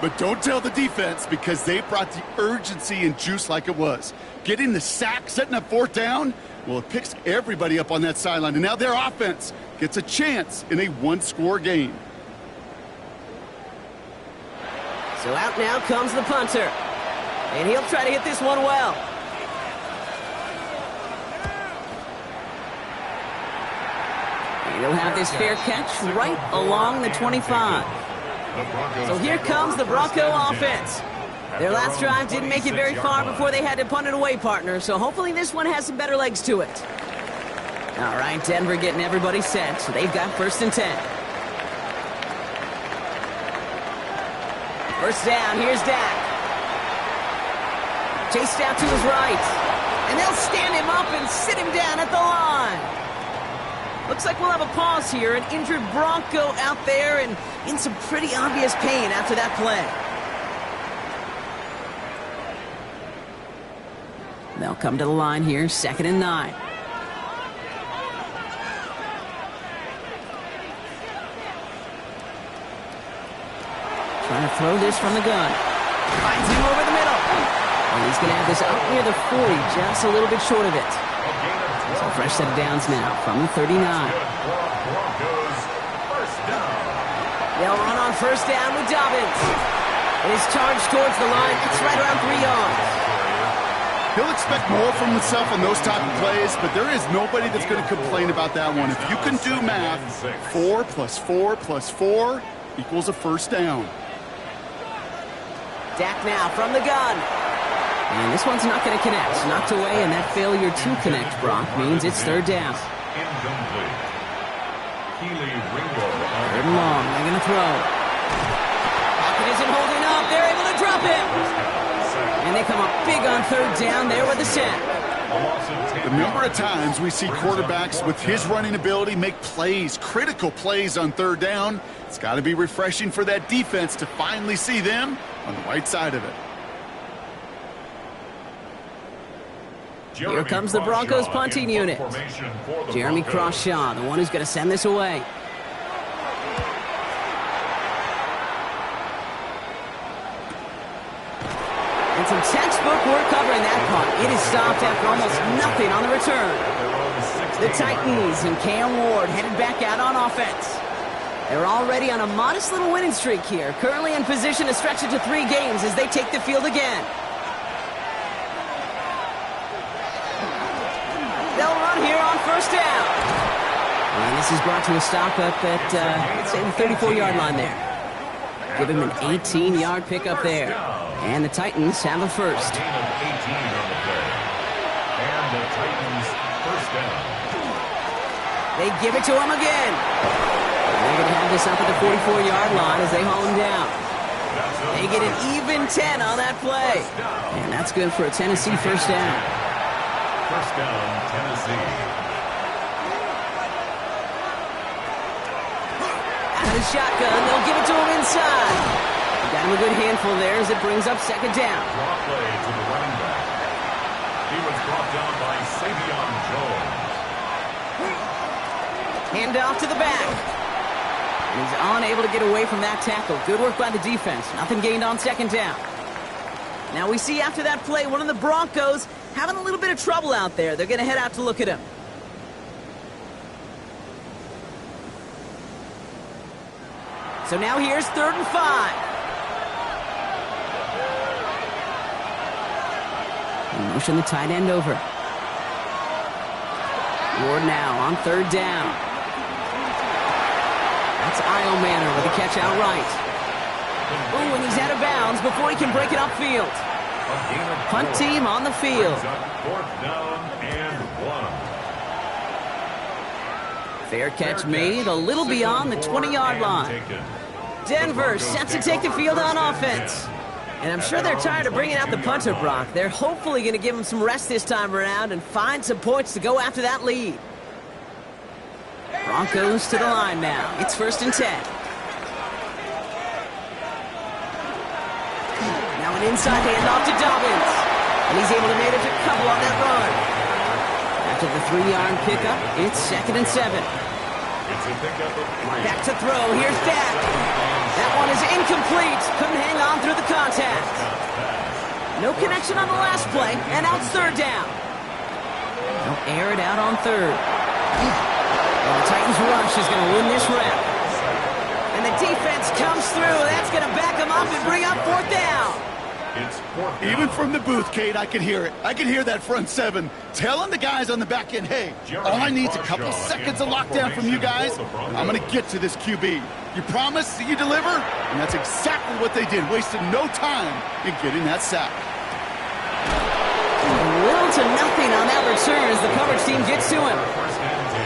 but don't tell the defense because they brought the urgency and juice like it was. Getting the sack, setting up 4th down, well, it picks everybody up on that sideline, and now their offense gets a chance in a 1-score game. So out now comes the punter. And he'll try to hit this one well. And he'll have this fair catch right along the 25. So here comes the Bronco offense. Their last drive didn't make it very far before they had to punt it away, partner. So hopefully this one has some better legs to it. All right, Denver getting everybody set. So they've got 1st and 10. 1st down, here's Dak. Chased out to his right. And they'll stand him up and sit him down at the line. Looks like we'll have a pause here. An injured Bronco out there and in some pretty obvious pain after that play. They'll come to the line here, 2nd and 9. Trying to throw this from the gun. Finds him over the middle. And he's going to have this up near the 40, just a little bit short of it. So fresh set of downs now from the 39. They'll run on 1st down with Dobbins. It is charged towards the line. It's right around 3 yards. He'll expect more from himself on those type of plays, but there is nobody that's going to complain about that one. If you can do math, 4 plus 4 plus 4 equals a 1st down. Dak now from the gun. And this one's not going to connect. Knocked away, and that failure to connect, Brock, means it's 3rd down. Incomplete. Keely Ringo. 3rd and long. They're going to throw. Lockett isn't holding up. They're able to drop it. And they come up big on 3rd down there with the sack. The number of times we see quarterbacks with his running ability make plays, critical plays on 3rd down, it's got to be refreshing for that defense to finally see them on the right side of it. Here comes the Broncos punting unit. Jeremy Crawshaw, the one who's going to send this away. And some textbook work covering that punt. It is stopped after almost nothing on the return. The Titans and Cam Ward headed back out on offense. They're already on a modest little winning streak here, currently in position to stretch it to 3 games as they take the field again. They'll run here on 1st down. And this is brought to a stop up at, let's say, the 34-yard line there. Give him an 18-yard pickup there. And the Titans have a 1st. Gain of 18 on the play. And the Titans 1st down. They give it to him again. They're going to have this up at the 44-yard line as they haul him down. They get an even 10 on that play. And that's good for a Tennessee 1st down. 1st down, Tennessee. Out of the shotgun, they'll give it to him inside. Got him a good handful there as it brings up 2nd down. Draw play to the running back. He was brought down by Savion Jones. Hand off to the back. And he's unable to get away from that tackle. Good work by the defense. Nothing gained on 2nd down. Now we see after that play, one of the Broncos having a little bit of trouble out there. They're going to head out to look at him. So now here's 3rd and 5. Motion the tight end over. Ward now on 3rd down. It's Io Manor with a catch out right. Ooh, and he's out of bounds before he can break it upfield. Punt team on the field. Fourth down and 1. Fair catch made a little beyond the 20-yard line. Denver set to take the field on offense. And I'm sure they're tired of bringing out the punter, Brock. They're hopefully going to give him some rest this time around and find some points to go after that lead. Broncos to the line now. It's 1st and 10. Now an inside handoff to Dobbins. And he's able to make it a couple on that run. After the 3-yard pickup, it's 2nd and 7. Back to throw. Here's Dak. That one is incomplete. Couldn't hang on through the contact. No connection on the last play, and now it's 3rd down. They'll air it out on 3rd. And the Titans rush is going to win this round. And the defense comes through. That's going to back them up and bring up 4th down. Even from the booth, Kate, I can hear it. I can hear that front seven telling the guys on the back end, hey, all I need is a couple seconds of lockdown from you guys. I'm going to get to this QB. You promise that you deliver? And that's exactly what they did. Wasted no time in getting that sack. Little to nothing on that return as the coverage team gets to him.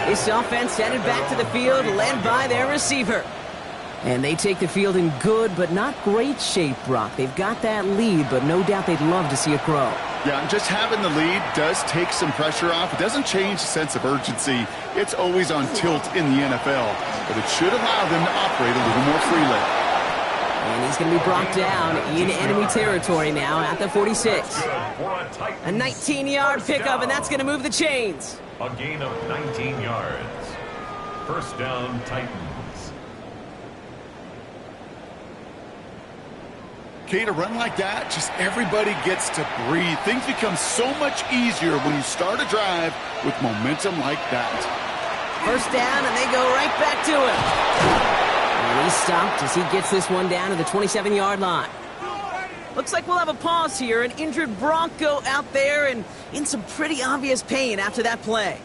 This offense headed back to the field, led by their receiver. And they take the field in good but not great shape, Brock. They've got that lead, but no doubt they'd love to see it grow. Yeah, and just having the lead does take some pressure off. It doesn't change the sense of urgency. It's always on tilt in the NFL, but it should allow them to operate a little more freely. And he's going to be brought down in enemy territory now at the 46. A 19-yard pickup, and that's going to move the chains. A gain of 19 yards. 1st down, Titans. Kate, a run like that, just everybody gets to breathe. Things become so much easier when you start a drive with momentum like that. 1st down, and they go right back to him. And he's stopped as he gets this one down to the 27-yard line. Looks like we'll have a pause here. An injured Bronco out there and in some pretty obvious pain after that play.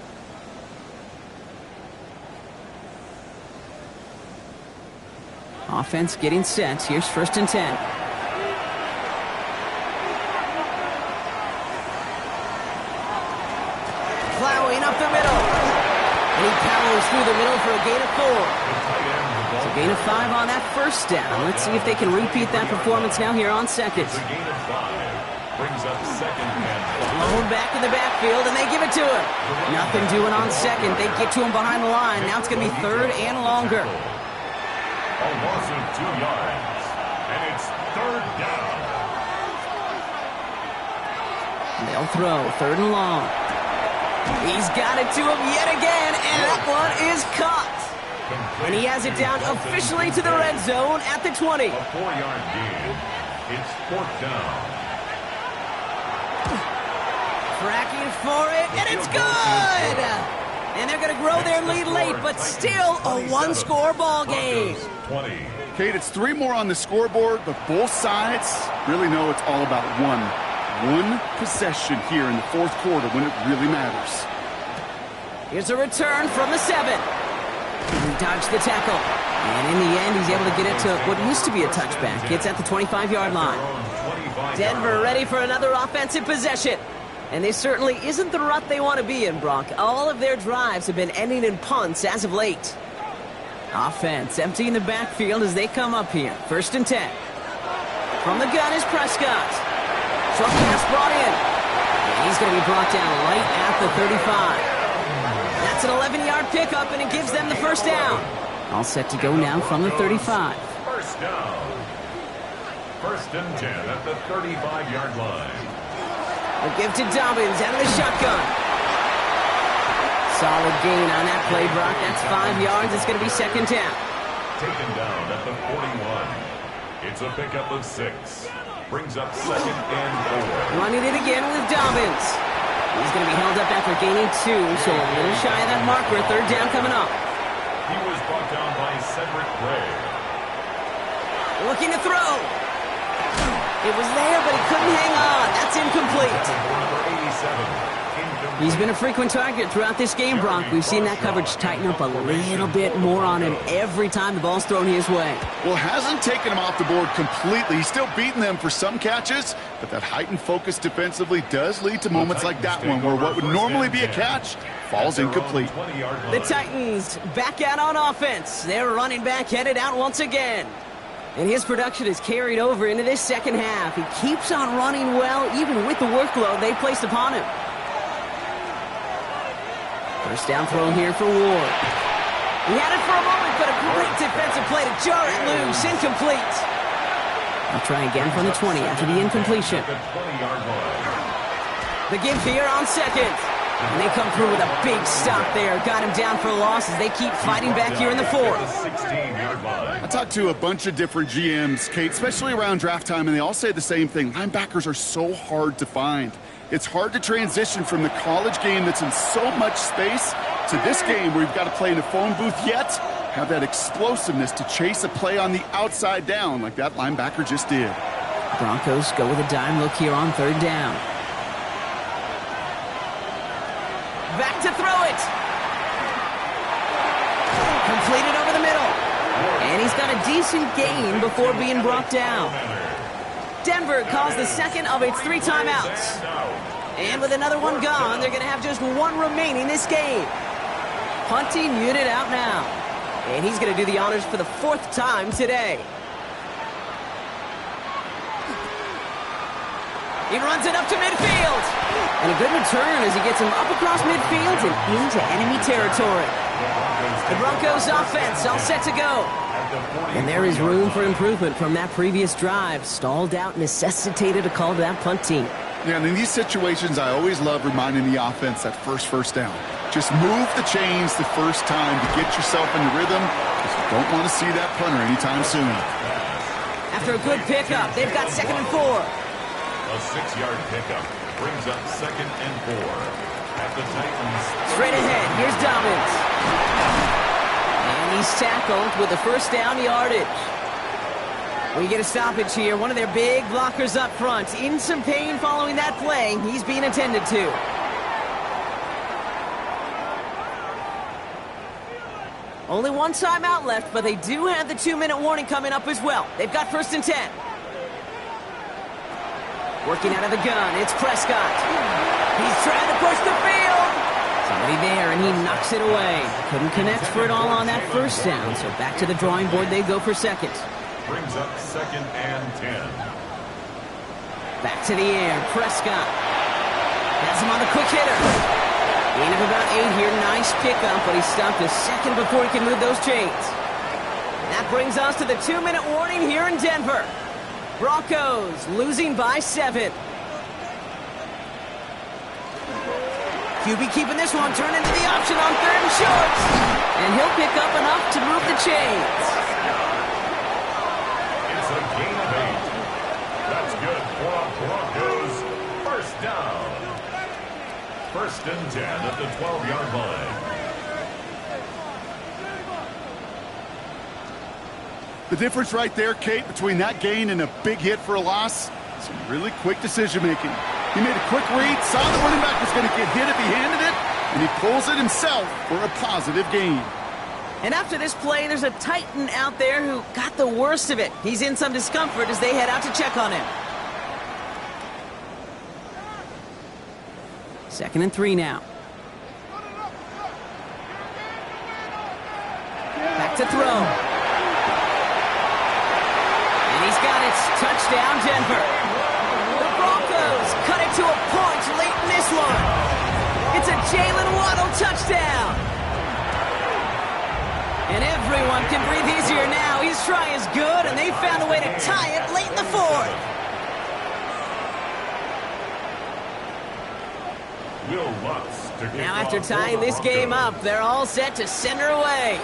Offense getting set. Here's 1st and 10. Plowing up the middle. And he powers through the middle for a gain of 4. It's a gain of 5 on that 1st down. Let's see if they can repeat that performance now here on 2nd. It's a gain of 5. Brings up 2nd and 5. Blown back in the backfield, and they give it to him. Nothing doing on 2nd. They get to him behind the line. Now it's going to be 3rd and longer. A loss of 2 yards. And it's 3rd down. They'll throw 3rd and long. He's got it to him yet again, and that one is caught. And he has it down officially to the red zone at the 20. A 4-yard gain. It's 4th down. Tracking for it, and it's good! And they're going to grow their lead late, but still a one-score ball game. 20. Kate, it's 3 more on the scoreboard, but both sides really know it's all about one possession here in the 4th quarter when it really matters. Here's a return from the 7. He dodged the tackle. And in the end, he's able to get it to what used to be a touchback. It's at the 25-yard line. Denver ready for another offensive possession. And this certainly isn't the rut they want to be in, Brock. All of their drives have been ending in punts as of late. Offense emptying the backfield as they come up here. 1st and 10. From the gun is Prescott. Short pass brought in. And he's going to be brought down right at the 35. That's an 11-yard pickup, and it gives them the 1st down. All set to go now from the 35. 1st down. 1st and 10 at the 35-yard line. A give to Dobbins out of the shotgun. Solid gain on that play, Brock. That's 5 yards. It's going to be 2nd down. Taken down at the 41. It's a pickup of 6. Brings up 2nd and 4. Running it again with Dobbins. He's going to be held up after gaining 2, so a little shy of that marker. 3rd down coming up. He was brought down by Cedric Gray. Looking to throw. It was there, but he couldn't hang on. That's incomplete. Number 87. He's been a frequent target throughout this game, Bronk. We've seen that coverage tighten up a little bit more on him every time the ball's thrown his way. Well, hasn't taken him off the board completely. He's still beating them for some catches, but that heightened focus defensively does lead to moments like that one where what would normally be a catch falls incomplete. The Titans back out on offense. Their running back headed out once again. And his production is carried over into this second half. He keeps on running well, even with the workload they placed upon him. First down throw here for Ward. He had it for a moment, but a great defensive play to jar it loose. Incomplete. I'll try again from the 20 after the incompletion. The give here on second. And they come through with a big stop there. Got him down for a loss as they keep fighting back here in the fourth. I talked to a bunch of different GMs, Kate, especially around draft time, and they all say the same thing. Linebackers are so hard to find. It's hard to transition from the college game that's in so much space to this game where you've got to play in a phone booth, yet have that explosiveness to chase a play on the outside down like that linebacker just did. Broncos go with a dime look here on third down. Back to throw it. Completed over the middle. And he's got a decent gain before being brought down. Denver calls the second of its 3 timeouts. And with another one gone, they're going to have just one remaining this game. Punting unit out now. And he's going to do the honors for the 4th time today. He runs it up to midfield. And a good return as he gets him up across midfield and into enemy territory. The Broncos offense all set to go. And there is room for improvement from that previous drive. Stalled out, necessitated a call to that punt team. Yeah, and in these situations, I always love reminding the offense that first down. Just move the chains the first time to get yourself in the rhythm, because you don't want to see that punter anytime soon. After a good pickup, they've got 2nd and 4. A 6-yard pickup brings up 2nd and 4 at the Titans. Straight ahead, here's Dobbins. And he's tackled with the first down yardage. We get a stoppage here. One of their big blockers up front. In some pain following that play. He's being attended to. Only one timeout left, but they do have the 2-minute warning coming up as well. They've got 1st and 10. Working out of the gun, it's Prescott. He's trying to push the field. Somebody there, and he knocks it away. Couldn't connect for it all on that first down, so back to the drawing board they go for second. Brings up 2nd and 10. Back to the air, Prescott. Has him on the quick hitter. Gain of about 8 here, nice pickup, but he stopped a second before he can move those chains. That brings us to the 2-minute warning here in Denver. Broncos losing by 7. QB keeping this one, turn into the option on 3rd and short. And he'll pick up enough to move the chains. It's a gain of 8. That's good for Broncos. First down. 1st and 10 at the 12-yard line. The difference right there, Kate, between that gain and a big hit for a loss, some really quick decision-making. He made a quick read, saw the running back was going to get hit if he handed it, and he pulls it himself for a positive gain. And after this play, there's a Titan out there who got the worst of it. He's in some discomfort as they head out to check on him. 2nd and 3 now. Back to throw. He's got it. Touchdown, Denver. The Broncos cut it to a point late in this one. It's a Jalen Waddle touchdown. And everyone can breathe easier now. His try is good, and they found a way to tie it late in the 4th. Will Lutz to kick Now after off tying for the this game Broncos. up, they're all set to send her away.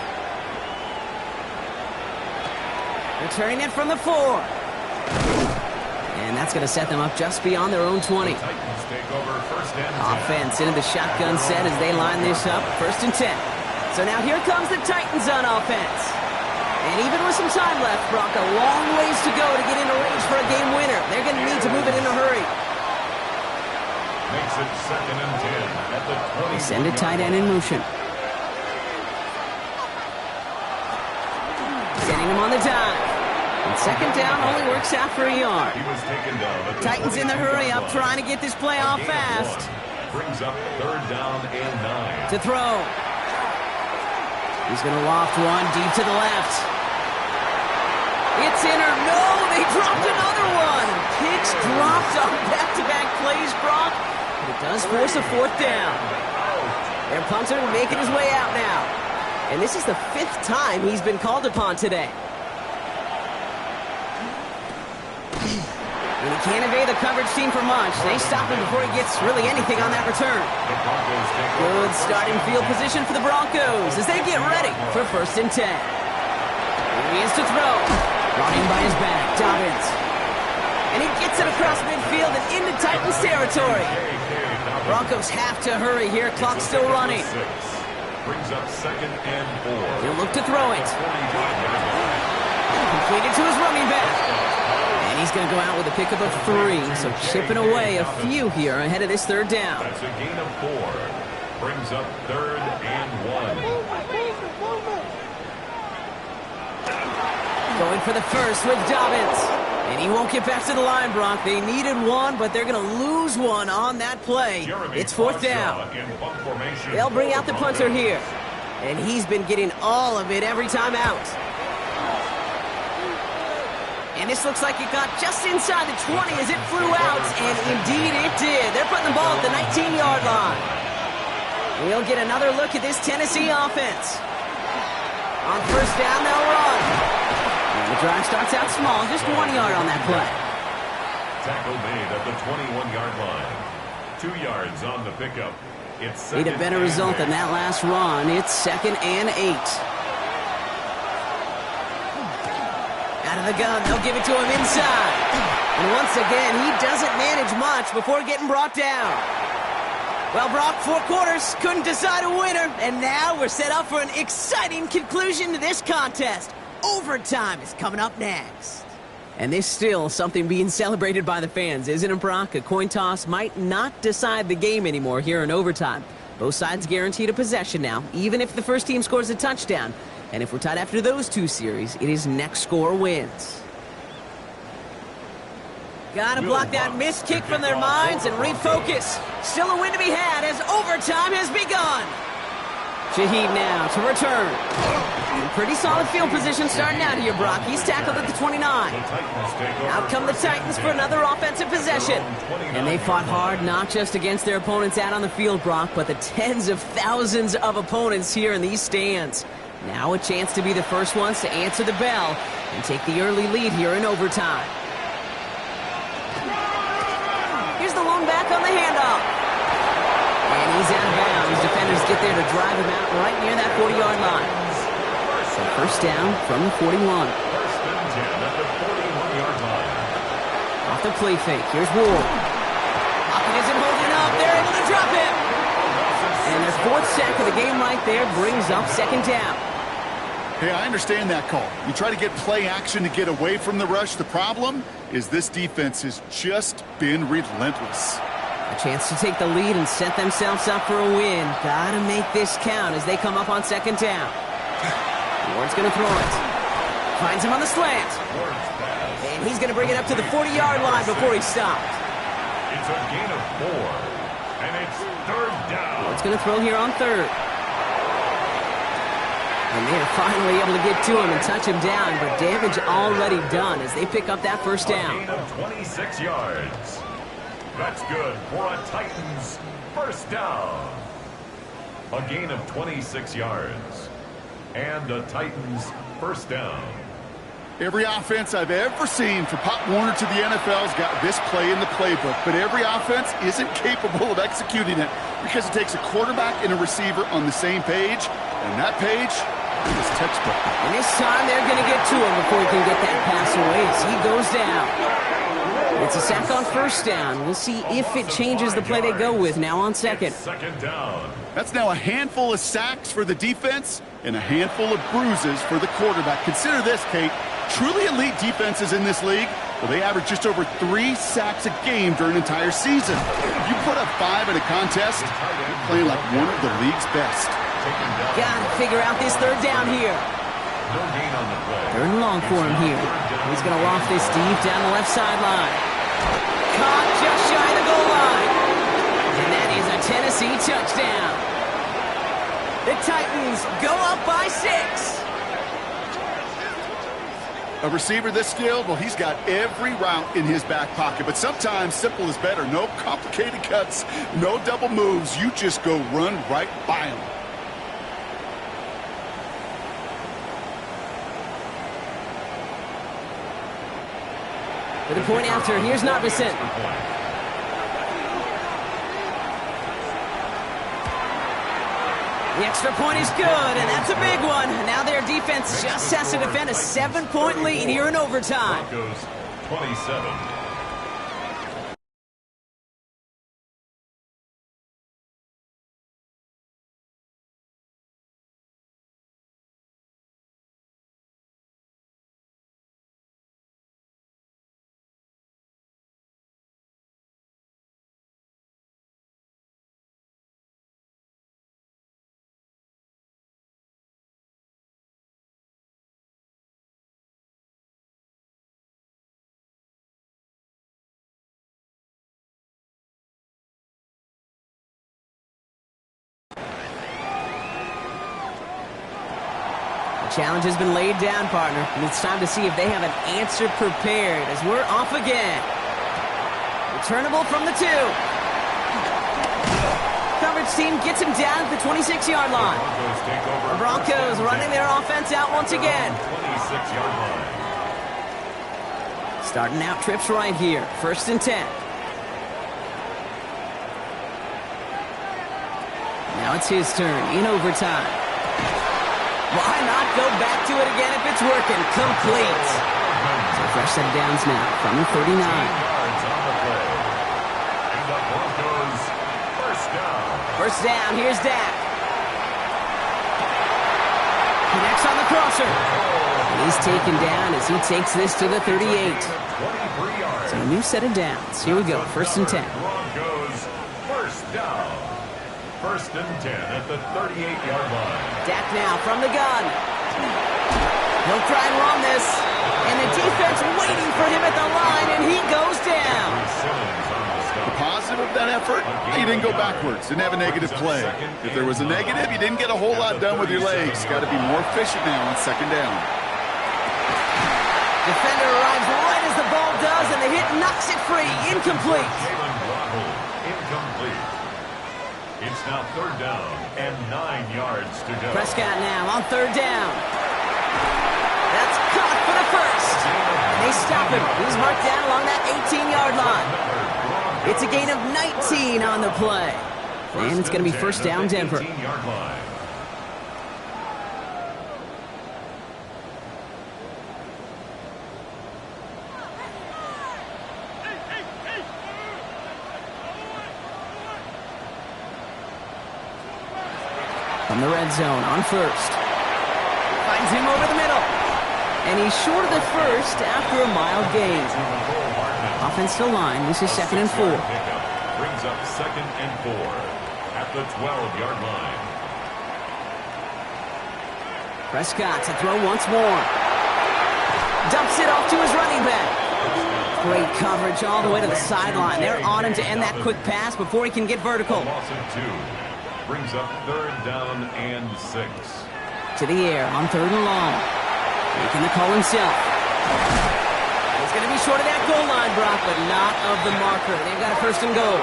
Returning it from the 4. And that's going to set them up just beyond their own 20. Titans take over 1st and 10. Offense into the shotgun set as they line this up. 1st and 10. So now here comes the Titans on offense. And even with some time left, Brock, a long ways to go to get into range for a game winner. They're going to need to move it in a hurry. Makes it 2nd and 10 at the 20. They send a tight end in motion. Sending him on the dive. And 2nd down only works out for a yard. He was taken down at the Titans in the hurry up, 22-yard line. trying to get this play off Gain of fast. 1. Brings up 3rd down and 9. To throw. He's going to loft one deep to the left. It's in or no, they dropped another one. Picks dropped on back-to-back plays, Brock. But it does force a 4th down. Their punter making his way out now. And this is the 5th time he's been called upon today. And he can't evade the coverage team for much. They stop him before he gets really anything on that return. Good starting field position for the Broncos as they get ready for 1st and 10. Here he is to throw. Brought in by his back, Dobbins. And he gets it across midfield and into Titans territory. Broncos have to hurry here. Clock's still running. Brings up 2nd and 4. He'll look to throw it. Completed to his running back. And he's going to go out with a pickup of 3. So chipping away a few here ahead of this 3rd down. That's a gain of 4. Brings up 3rd and 1. Going for the first with Dobbins. And he won't get back to the line, Brock. They needed one, but they're going to lose one on that play. It's 4th down. They'll bring out the punter here. And he's been getting all of it every time out. And this looks like it got just inside the 20 as it flew out. And indeed it did. They're putting the ball at the 19-yard line. We'll get another look at this Tennessee offense. On 1st down, they'll run. The drive starts out small, just 1 yard on that play. Tackle made at the 21-yard line. 2 yards on the pickup. It's Need a better result than that last run. It's 2nd and 8. Out of the gun, they'll give it to him inside. And once again, he doesn't manage much before getting brought down. Well, Brock, 4 quarters, couldn't decide a winner. And now we're set up for an exciting conclusion to this contest. Overtime is coming up next. And there's still something being celebrated by the fans, isn't it, Brock? A coin toss might not decide the game anymore here in overtime. Both sides guaranteed a possession now, even if the first team scores a touchdown. And if we're tied after those 2 series, it is next score wins. Gotta block that missed kick from their minds and refocus. Still a win to be had as overtime has begun. Shaheed now to return. Pretty solid field position starting out here, Brock. He's tackled at the 29. Out come the Titans for another offensive possession. And they fought hard not just against their opponents out on the field, Brock, but the tens of thousands of opponents here in these stands. Now a chance to be the first ones to answer the bell and take the early lead here in overtime. Here's the lone back on the handoff. And he's out of bounds. Defenders get there to drive him out right near that 40-yard line. So 1st down from the 41. 1st and 10 at the 41-yard line. Off the play fake. Here's Ward. Pocket isn't holding up. They're able to drop him. And their 4th sack of the game right there brings up 2nd down. Hey, I understand that call. You try to get play action to get away from the rush. The problem is this defense has just been relentless. A chance to take the lead and set themselves up for a win. Gotta make this count as they come up on 2nd down. Ward's gonna throw it. Finds him on the slant. And he's gonna bring it up to the 40-yard line before he's stopped. It's a gain of 4. And it's 3rd down. Ward's gonna throw here on 3rd. And they're finally able to get to him and touch him down, but damage already done as they pick up that 1st down. A gain of 26 yards. That's good for a Titans 1st down. A gain of 26 yards. And a Titans 1st down. Every offense I've ever seen from Pop Warner to the NFL's got this play in the playbook, but every offense isn't capable of executing it because it takes a quarterback and a receiver on the same page, and that page is textbook. And this time they're going to get to him before he can get that pass away as he goes down. It's a sack on 1st down. We'll see if it changes the play they go with now on 2nd. 2nd down. That's now a handful of sacks for the defense and a handful of bruises for the quarterback. Consider this, Kate. Truly elite defenses in this league Well, they average just over 3 sacks a game during an entire season. If you put up 5 in a contest, you're playing like one of the league's best. Gotta figure out this third down here. No gain on the play. Third and long for him here. He's going to loft this deep down the left sideline. Caught just shy of the goal line. And that is a Tennessee touchdown. The Titans go up by 6. A receiver this skilled, well, he's got every route in his back pocket. But sometimes simple is better. No complicated cuts, no double moves. You just go run right by him. With a point after, here's Narvison. The extra point is good, and that's a big one. Now their defense just has to defend a 7-point lead here in overtime. Broncos 27. Challenge has been laid down, partner, and it's time to see if they have an answer prepared as we're off again. Returnable from the 2. Coverage team gets him down at the 26-yard line. The Broncos running their offense out once again. 26-yard line. Starting out trips right here. 1st and 10. Now it's his turn in overtime. Why not go back to it again if it's working? Complete. So fresh set of downs now from the 39. Yards on the play. And the Broncos first down. First down, here's Dak. Connects on the crosser. He's taken down as he takes this to the 38. 23 yards. So a new set of downs. Here we go, 1st and 10. Broncos first down. 1st and 10 at the 38-yard line. Dak now from the gun. He'll try and run this. And the defense waiting for him at the line, and he goes down. Simmons on the stop. The positive of that effort, he didn't go backwards. Didn't have a negative play. If there was a negative, you didn't get a whole lot done with your legs. Got to be more efficient now on 2nd down. Defender arrives right as the ball does, and the hit knocks it free. Incomplete. Jalen Waddle, incomplete. It's now 3rd down and 9 yards to go. Prescott now on 3rd down. That's caught for the 1st. They stop him. He's marked down along that 18-yard line. It's a gain of 19 on the play. And it's going to be 1st down Denver. 18-yard line. From the red zone on 1st. Finds him over the middle. And he's short of the 1st after a mild gain. Offensive line, this is 2nd and 4. Brings up 2nd and 4 at the 12-yard line. Prescott to throw once more. Dumps it off to his running back. Great coverage all the way to the sideline. They're on him to end that quick pass before he can get vertical. Loss of 2. Brings up 3rd down and 6. To the air on 3rd and long. Making the call himself. He's going to be short of that goal line, Brock, but not of the marker. They've got a 1st and goal.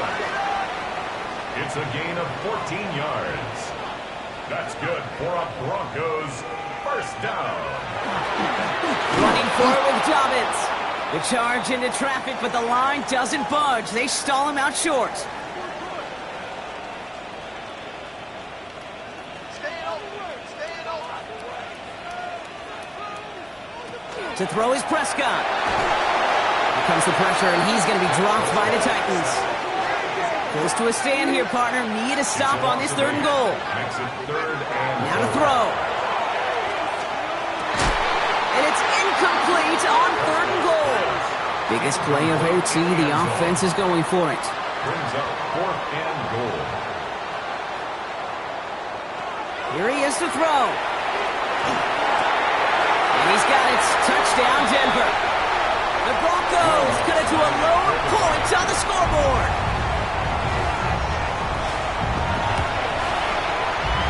It's a gain of 14 yards. That's good for a Broncos 1st down. Running forward with Dobbins. The charge into traffic, but the line doesn't budge. They stall him out short. To throw is Prescott. Here comes the pressure, and he's going to be dropped by the Titans. Close to a stand here, partner. Need a stop on this 3rd and goal. Makes it 3rd and Now to throw. And it's incomplete on 3rd and goal. Biggest play of OT. The offense is going for it. Brings up 4th and goal. Here he is to throw. And he's got it. Touchdown, Denver. The Broncos cut it to a lower point on the scoreboard.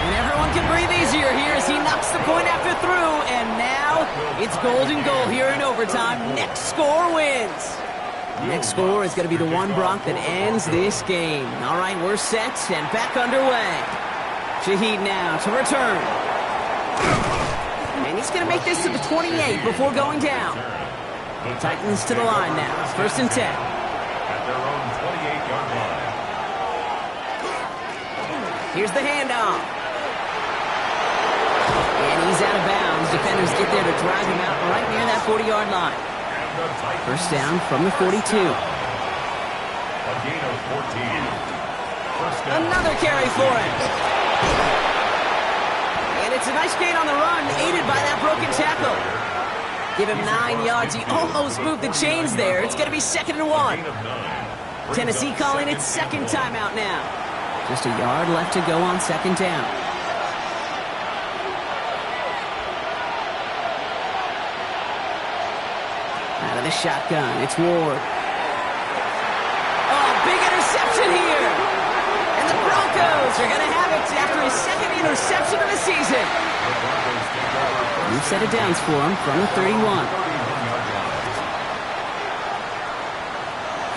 And everyone can breathe easier here as he knocks the point after through. And now it's golden goal here in overtime. Next score wins. Next score is going to be the one, Brock, that ends this game. All right, we're set and back underway. Shaheed now to return. And he's going to make this to the 28 before going down. Titans to the line now. 1st and 10. At their own 28-yard line. Here's the handoff. And he's out of bounds. Defenders get there to drive him out right near that 40-yard line. First down from the 42. A gain of 14. First down. Another carry for him. And it's a nice gain on the run, aided by that broken tackle. Give him 9 yards. He almost moved the chains there. It's going to be 2nd and 1. Tennessee calling its second timeout now. Just a yard left to go on 2nd down. Out of the shotgun, it's Ward. Oh, big interception here. And the Broncos are going to have it after his 2nd interception of the season. New set of downs for him from the 31.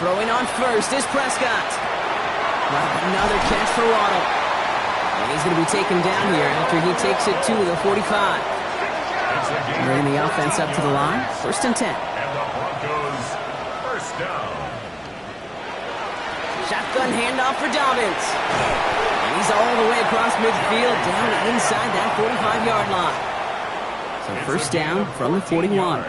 Throwing on first is Prescott. Another catch for Waddle. And he's going to be taken down here after he takes it to the 45. Bringing the offense up to the line. 1st and 10. And the Broncos first down. Shotgun handoff for Dobbins. And he's all the way across midfield down inside that 45-yard line. So first down from the 41.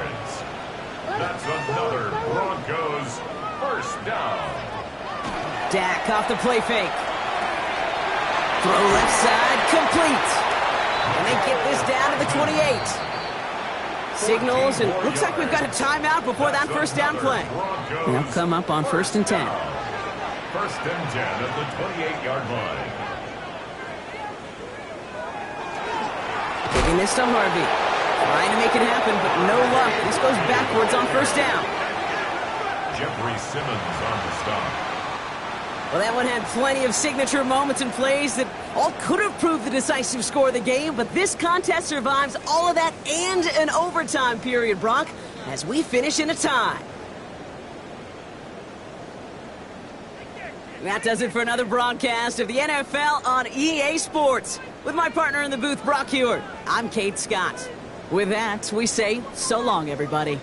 That's another Broncos first down. Dak off the play fake. Throw left side, complete. And they get this down to the 28. Signals, and looks like we've got a timeout before that first down play. They'll come up on 1st and 10. 1st and 10 at the 28-yard line. Giving this to Harvey. Trying to make it happen, but no luck. This goes backwards on 1st down. Jeffrey Simmons on the stop. Well, that one had plenty of signature moments and plays that all could have proved the decisive score of the game, but this contest survives all of that and an overtime period, Brock, as we finish in a tie. That does it for another broadcast of the NFL on EA Sports. With my partner in the booth, Brock Huard, I'm Kate Scott. With that, we say so long, everybody.